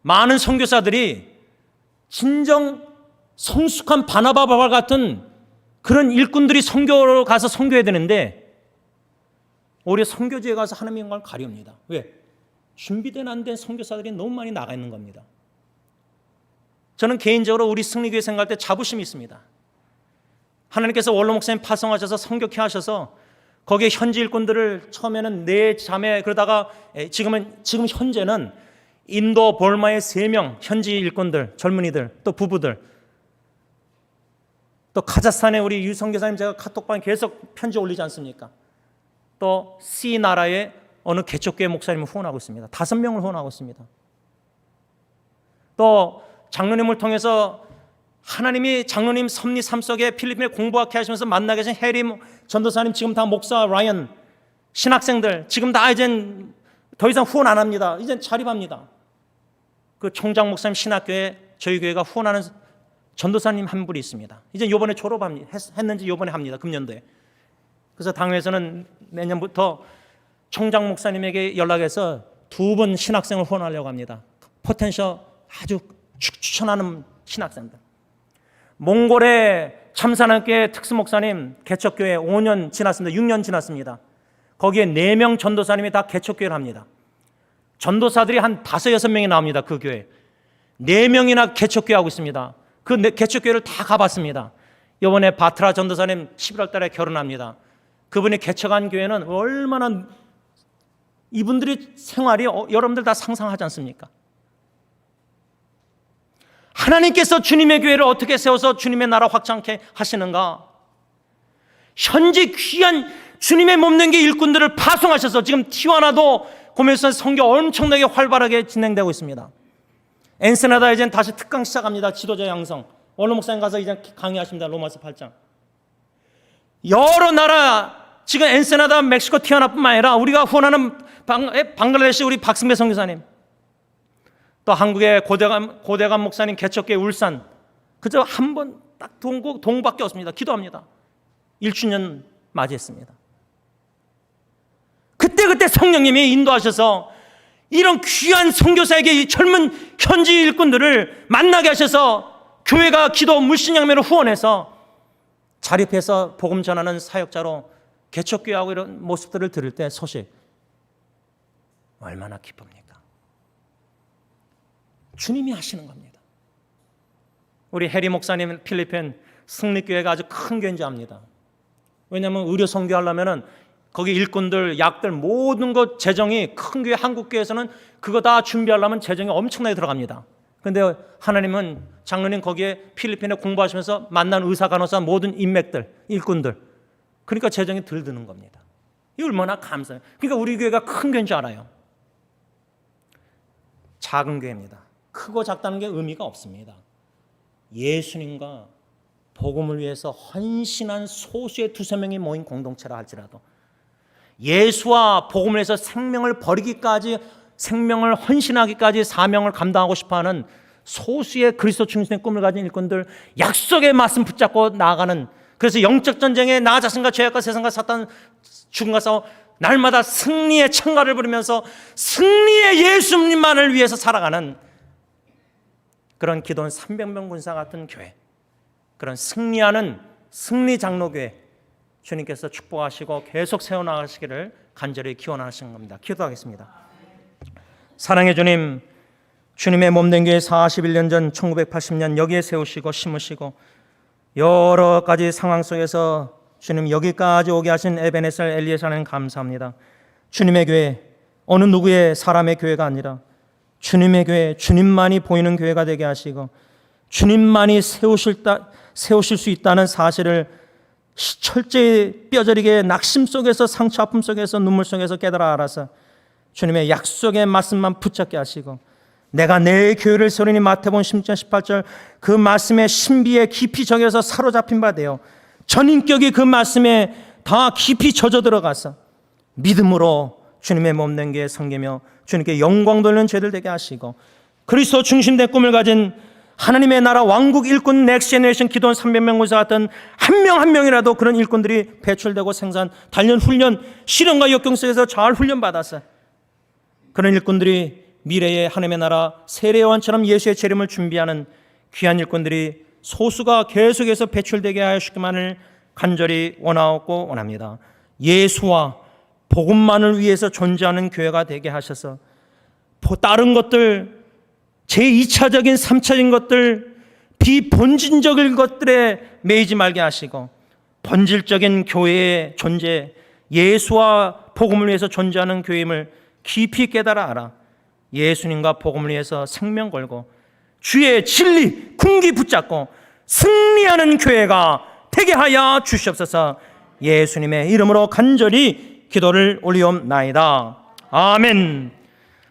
많은 선교사들이 진정 성숙한 바나바 바울 같은 그런 일꾼들이 선교로 가서 선교해야 되는데 오히려 선교지에 가서 하나님의 영광을 가려옵니다. 왜? 준비된 안 된 선교사들이 너무 많이 나가 있는 겁니다. 저는 개인적으로 우리 승리교회 생각할 때 자부심이 있습니다. 하나님께서 원로 목사님 파송하셔서 선교케 하셔서 거기에 현지 일꾼들을 처음에는 4자매, 그러다가 지금 현재는 인도 볼마의 3명 현지 일꾼들, 젊은이들, 또 부부들, 또 카자흐스탄의 우리 유 선교사님 제가 카톡방에 계속 편지 올리지 않습니까? 또 C 나라의 어느 개척교회 목사님을 후원하고 있습니다. 5명을 후원하고 있습니다. 또 장로님을 통해서 하나님이 장로님 섭리 삶 속에 필리핀에 공부하게 하시면서 만나게 하신 해리 전도사님, 지금 다 목사 라이언, 신학생들 지금 다 이젠 더 이상 후원 안 합니다. 이젠 자립합니다. 그 총장 목사님 신학교에 저희 교회가 후원하는 전도사님 한 분이 있습니다. 이제 이번에 했는지 이번에 합니다. 금년도에. 그래서 당회에서는 내년부터 총장 목사님에게 연락해서 2분 신학생을 후원하려고 합니다. 포텐셜 아주 추천하는 신학생들. 몽골의 참사랑교회 특수 목사님 개척교회 5년 지났습니다. 6년 지났습니다. 거기에 4명 전도사님이 다 개척교회를 합니다. 전도사들이 한 5, 6명이 나옵니다. 그 교회 4명이나 개척교회 하고 있습니다. 그 개척교회를 다 가봤습니다. 이번에 바트라 전도사님 11월 달에 결혼합니다. 그분이 개척한 교회는 얼마나, 이분들의 생활이 여러분들 다 상상하지 않습니까? 하나님께서 주님의 교회를 어떻게 세워서 주님의 나라 확장케 하시는가? 현재 귀한 주님의 몸된 게 일꾼들을 파송하셔서 지금 티와나도 고멜선 선교 엄청나게 활발하게 진행되고 있습니다. 엔세나다 이제 다시 특강 시작합니다. 지도자 양성. 원로 목사님 가서 이제 강의하십니다. 로마서 8장. 여러 나라, 지금 엔세나다, 멕시코, 티와나뿐만 아니라 우리가 후원하는 방글라데시 우리 박승배 선교사님, 또 한국의 고대감 목사님 개척교회 울산, 그저 한 번 딱 동밖에 없습니다. 기도합니다. 1주년 맞이했습니다. 그때 성령님이 인도하셔서 이런 귀한 선교사에게 이 젊은 현지 일꾼들을 만나게 하셔서 교회가 기도 물신양매로 후원해서 자립해서 복음 전하는 사역자로 개척교회하고 이런 모습들을 들을 때 소식 얼마나 기쁩니까? 주님이 하시는 겁니다. 우리 해리 목사님 필리핀 승리교회가 아주 큰 교회인 줄 압니다. 왜냐하면 의료 선교하려면은 거기 일꾼들, 약들 모든 것 재정이 큰 교회 한국 교회에서는 그거 다 준비하려면 재정이 엄청나게 들어갑니다. 그런데 하나님은 장로님 거기에 필리핀에 공부하시면서 만난 의사, 간호사 모든 인맥들, 일꾼들, 그러니까 재정이 덜 드는 겁니다. 이 얼마나 감사해요. 그러니까 우리 교회가 큰 교회인 줄 알아요. 작은 교회입니다. 크고 작다는 게 의미가 없습니다. 예수님과 복음을 위해서 헌신한 소수의 두세 명이 모인 공동체라 할지라도 예수와 복음을 위해서 생명을 버리기까지, 생명을 헌신하기까지 사명을 감당하고 싶어하는 소수의 그리스도 중심의 꿈을 가진 일꾼들, 약속의 말씀 붙잡고 나아가는, 그래서 영적 전쟁에 나 자신과 죄악과 세상과 사탄 죽음과 싸워 날마다 승리의 찬가를 부르면서 승리의 예수님만을 위해서 살아가는 그런 기도원 300명 군사 같은 교회, 그런 승리하는 승리 장로교회 주님께서 축복하시고 계속 세워나가시기를 간절히 기원하시는 겁니다. 기도하겠습니다. 사랑의 주님, 주님의 몸된 교회 41년 전 1980년 여기에 세우시고 심으시고 여러 가지 상황 속에서 주님 여기까지 오게 하신 에베네셀 엘리에서 하나님 감사합니다. 주님의 교회, 어느 누구의 사람의 교회가 아니라 주님의 교회, 주님만이 보이는 교회가 되게 하시고 주님만이 세우실 수 있다는 사실을 철저히 뼈저리게 낙심 속에서, 상처 아픔 속에서, 눈물 속에서 깨달아 알아서 주님의 약속의 말씀만 붙잡게 하시고 내가 내 교회를 세우리니 마태복음 16장 18절 그 말씀의 신비에 깊이 적여서 사로잡힌 바 되어 전인격이 그 말씀에 다 깊이 젖어 들어가서 믿음으로 주님의 몸된 교회 섬기며 주님께 영광 돌리는 죄들 되게 하시고 그리스도 중심된 꿈을 가진 하나님의 나라 왕국 일꾼 넥스제네레이션 기도원 300명 군사 같은 한 명 한 명이라도 그런 일꾼들이 배출되고 생산, 단련, 훈련, 실현과 역경 속에서 잘 훈련받아서 그런 일꾼들이 미래의 하나님의 나라 세례요한처럼 예수의 재림을 준비하는 귀한 일꾼들이 소수가 계속해서 배출되게 하시기만을 간절히 원하고 원합니다. 예수와 복음만을 위해서 존재하는 교회가 되게 하셔서 다른 것들, 제2차적인 3차적인 것들, 비본질적인 것들에 매이지 말게 하시고 본질적인 교회의 존재, 예수와 복음을 위해서 존재하는 교회임을 깊이 깨달아 알아 예수님과 복음을 위해서 생명 걸고 주의 진리 궁기 붙잡고 승리하는 교회가 되게 하여 주시옵소서. 예수님의 이름으로 간절히 기도를 올리옵나이다. 아멘.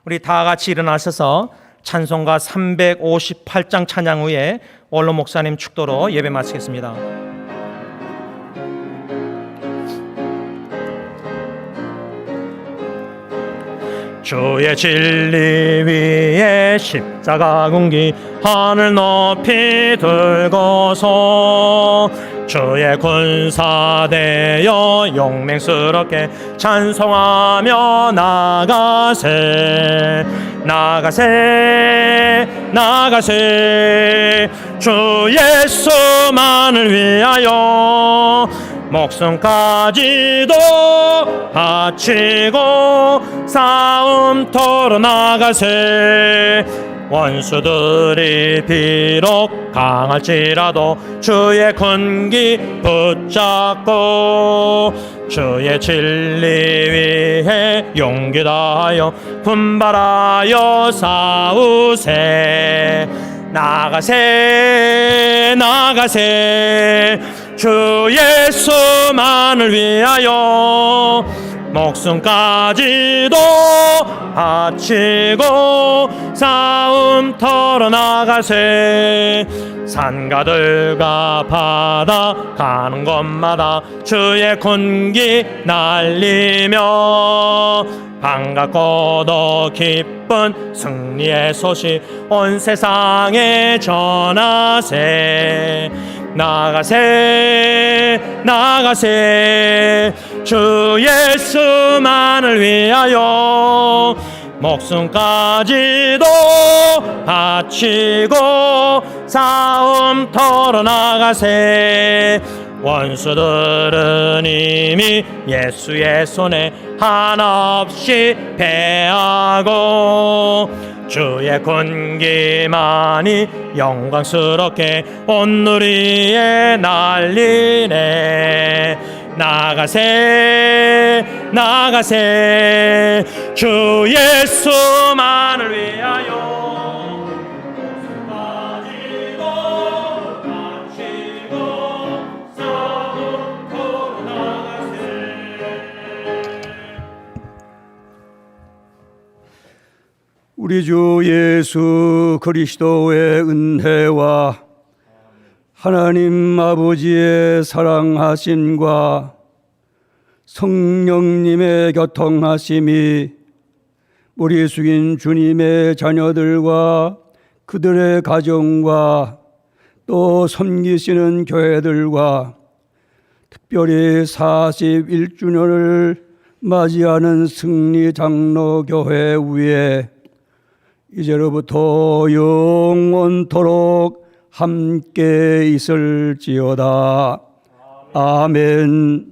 우리 다 같이 일어나셔서 찬송가 358장 찬양 후에 원로 목사님 축도로 예배 마치겠습니다. 주의 진리 위에 십자가 군기 하늘 높이 들고서 주의 군사 되어 용맹스럽게 찬송하며 나가세 주 예수만을 위하여 목숨까지도 바치고 싸움터로 나가세 원수들이 비록 강할지라도 주의 군기 붙잡고 주의 진리 위해 용기 다하여 분발하여 싸우세 나가세 주 예수만을 위하여 목숨까지도 바치고 싸움터로 나가세 산가들과 바다 가는 곳마다 주의 군기 날리며 반갑고도 기쁜 승리의 소식 온 세상에 전하세 나가세 나가세 주 예수만을 위하여 목숨까지도 바치고 싸움터로 나가세. 원수들은 이미 예수의 손에 한없이 패하고 주의 군기만이 영광스럽게 온 누리에 날리네. 나가세 나가세 주 예수만을 위하여 목숨까지도 바치고 싸움터로 나가세.
우리 주 예수 그리스도의 은혜와 하나님 아버지의 사랑하심과 성령님의 교통하심이 우리 숙인 주님의 자녀들과 그들의 가정과 또 섬기시는 교회들과 특별히 41주년을 맞이하는 승리장로교회 위에 이제로부터 영원토록 함께 있을지어다. 아멘.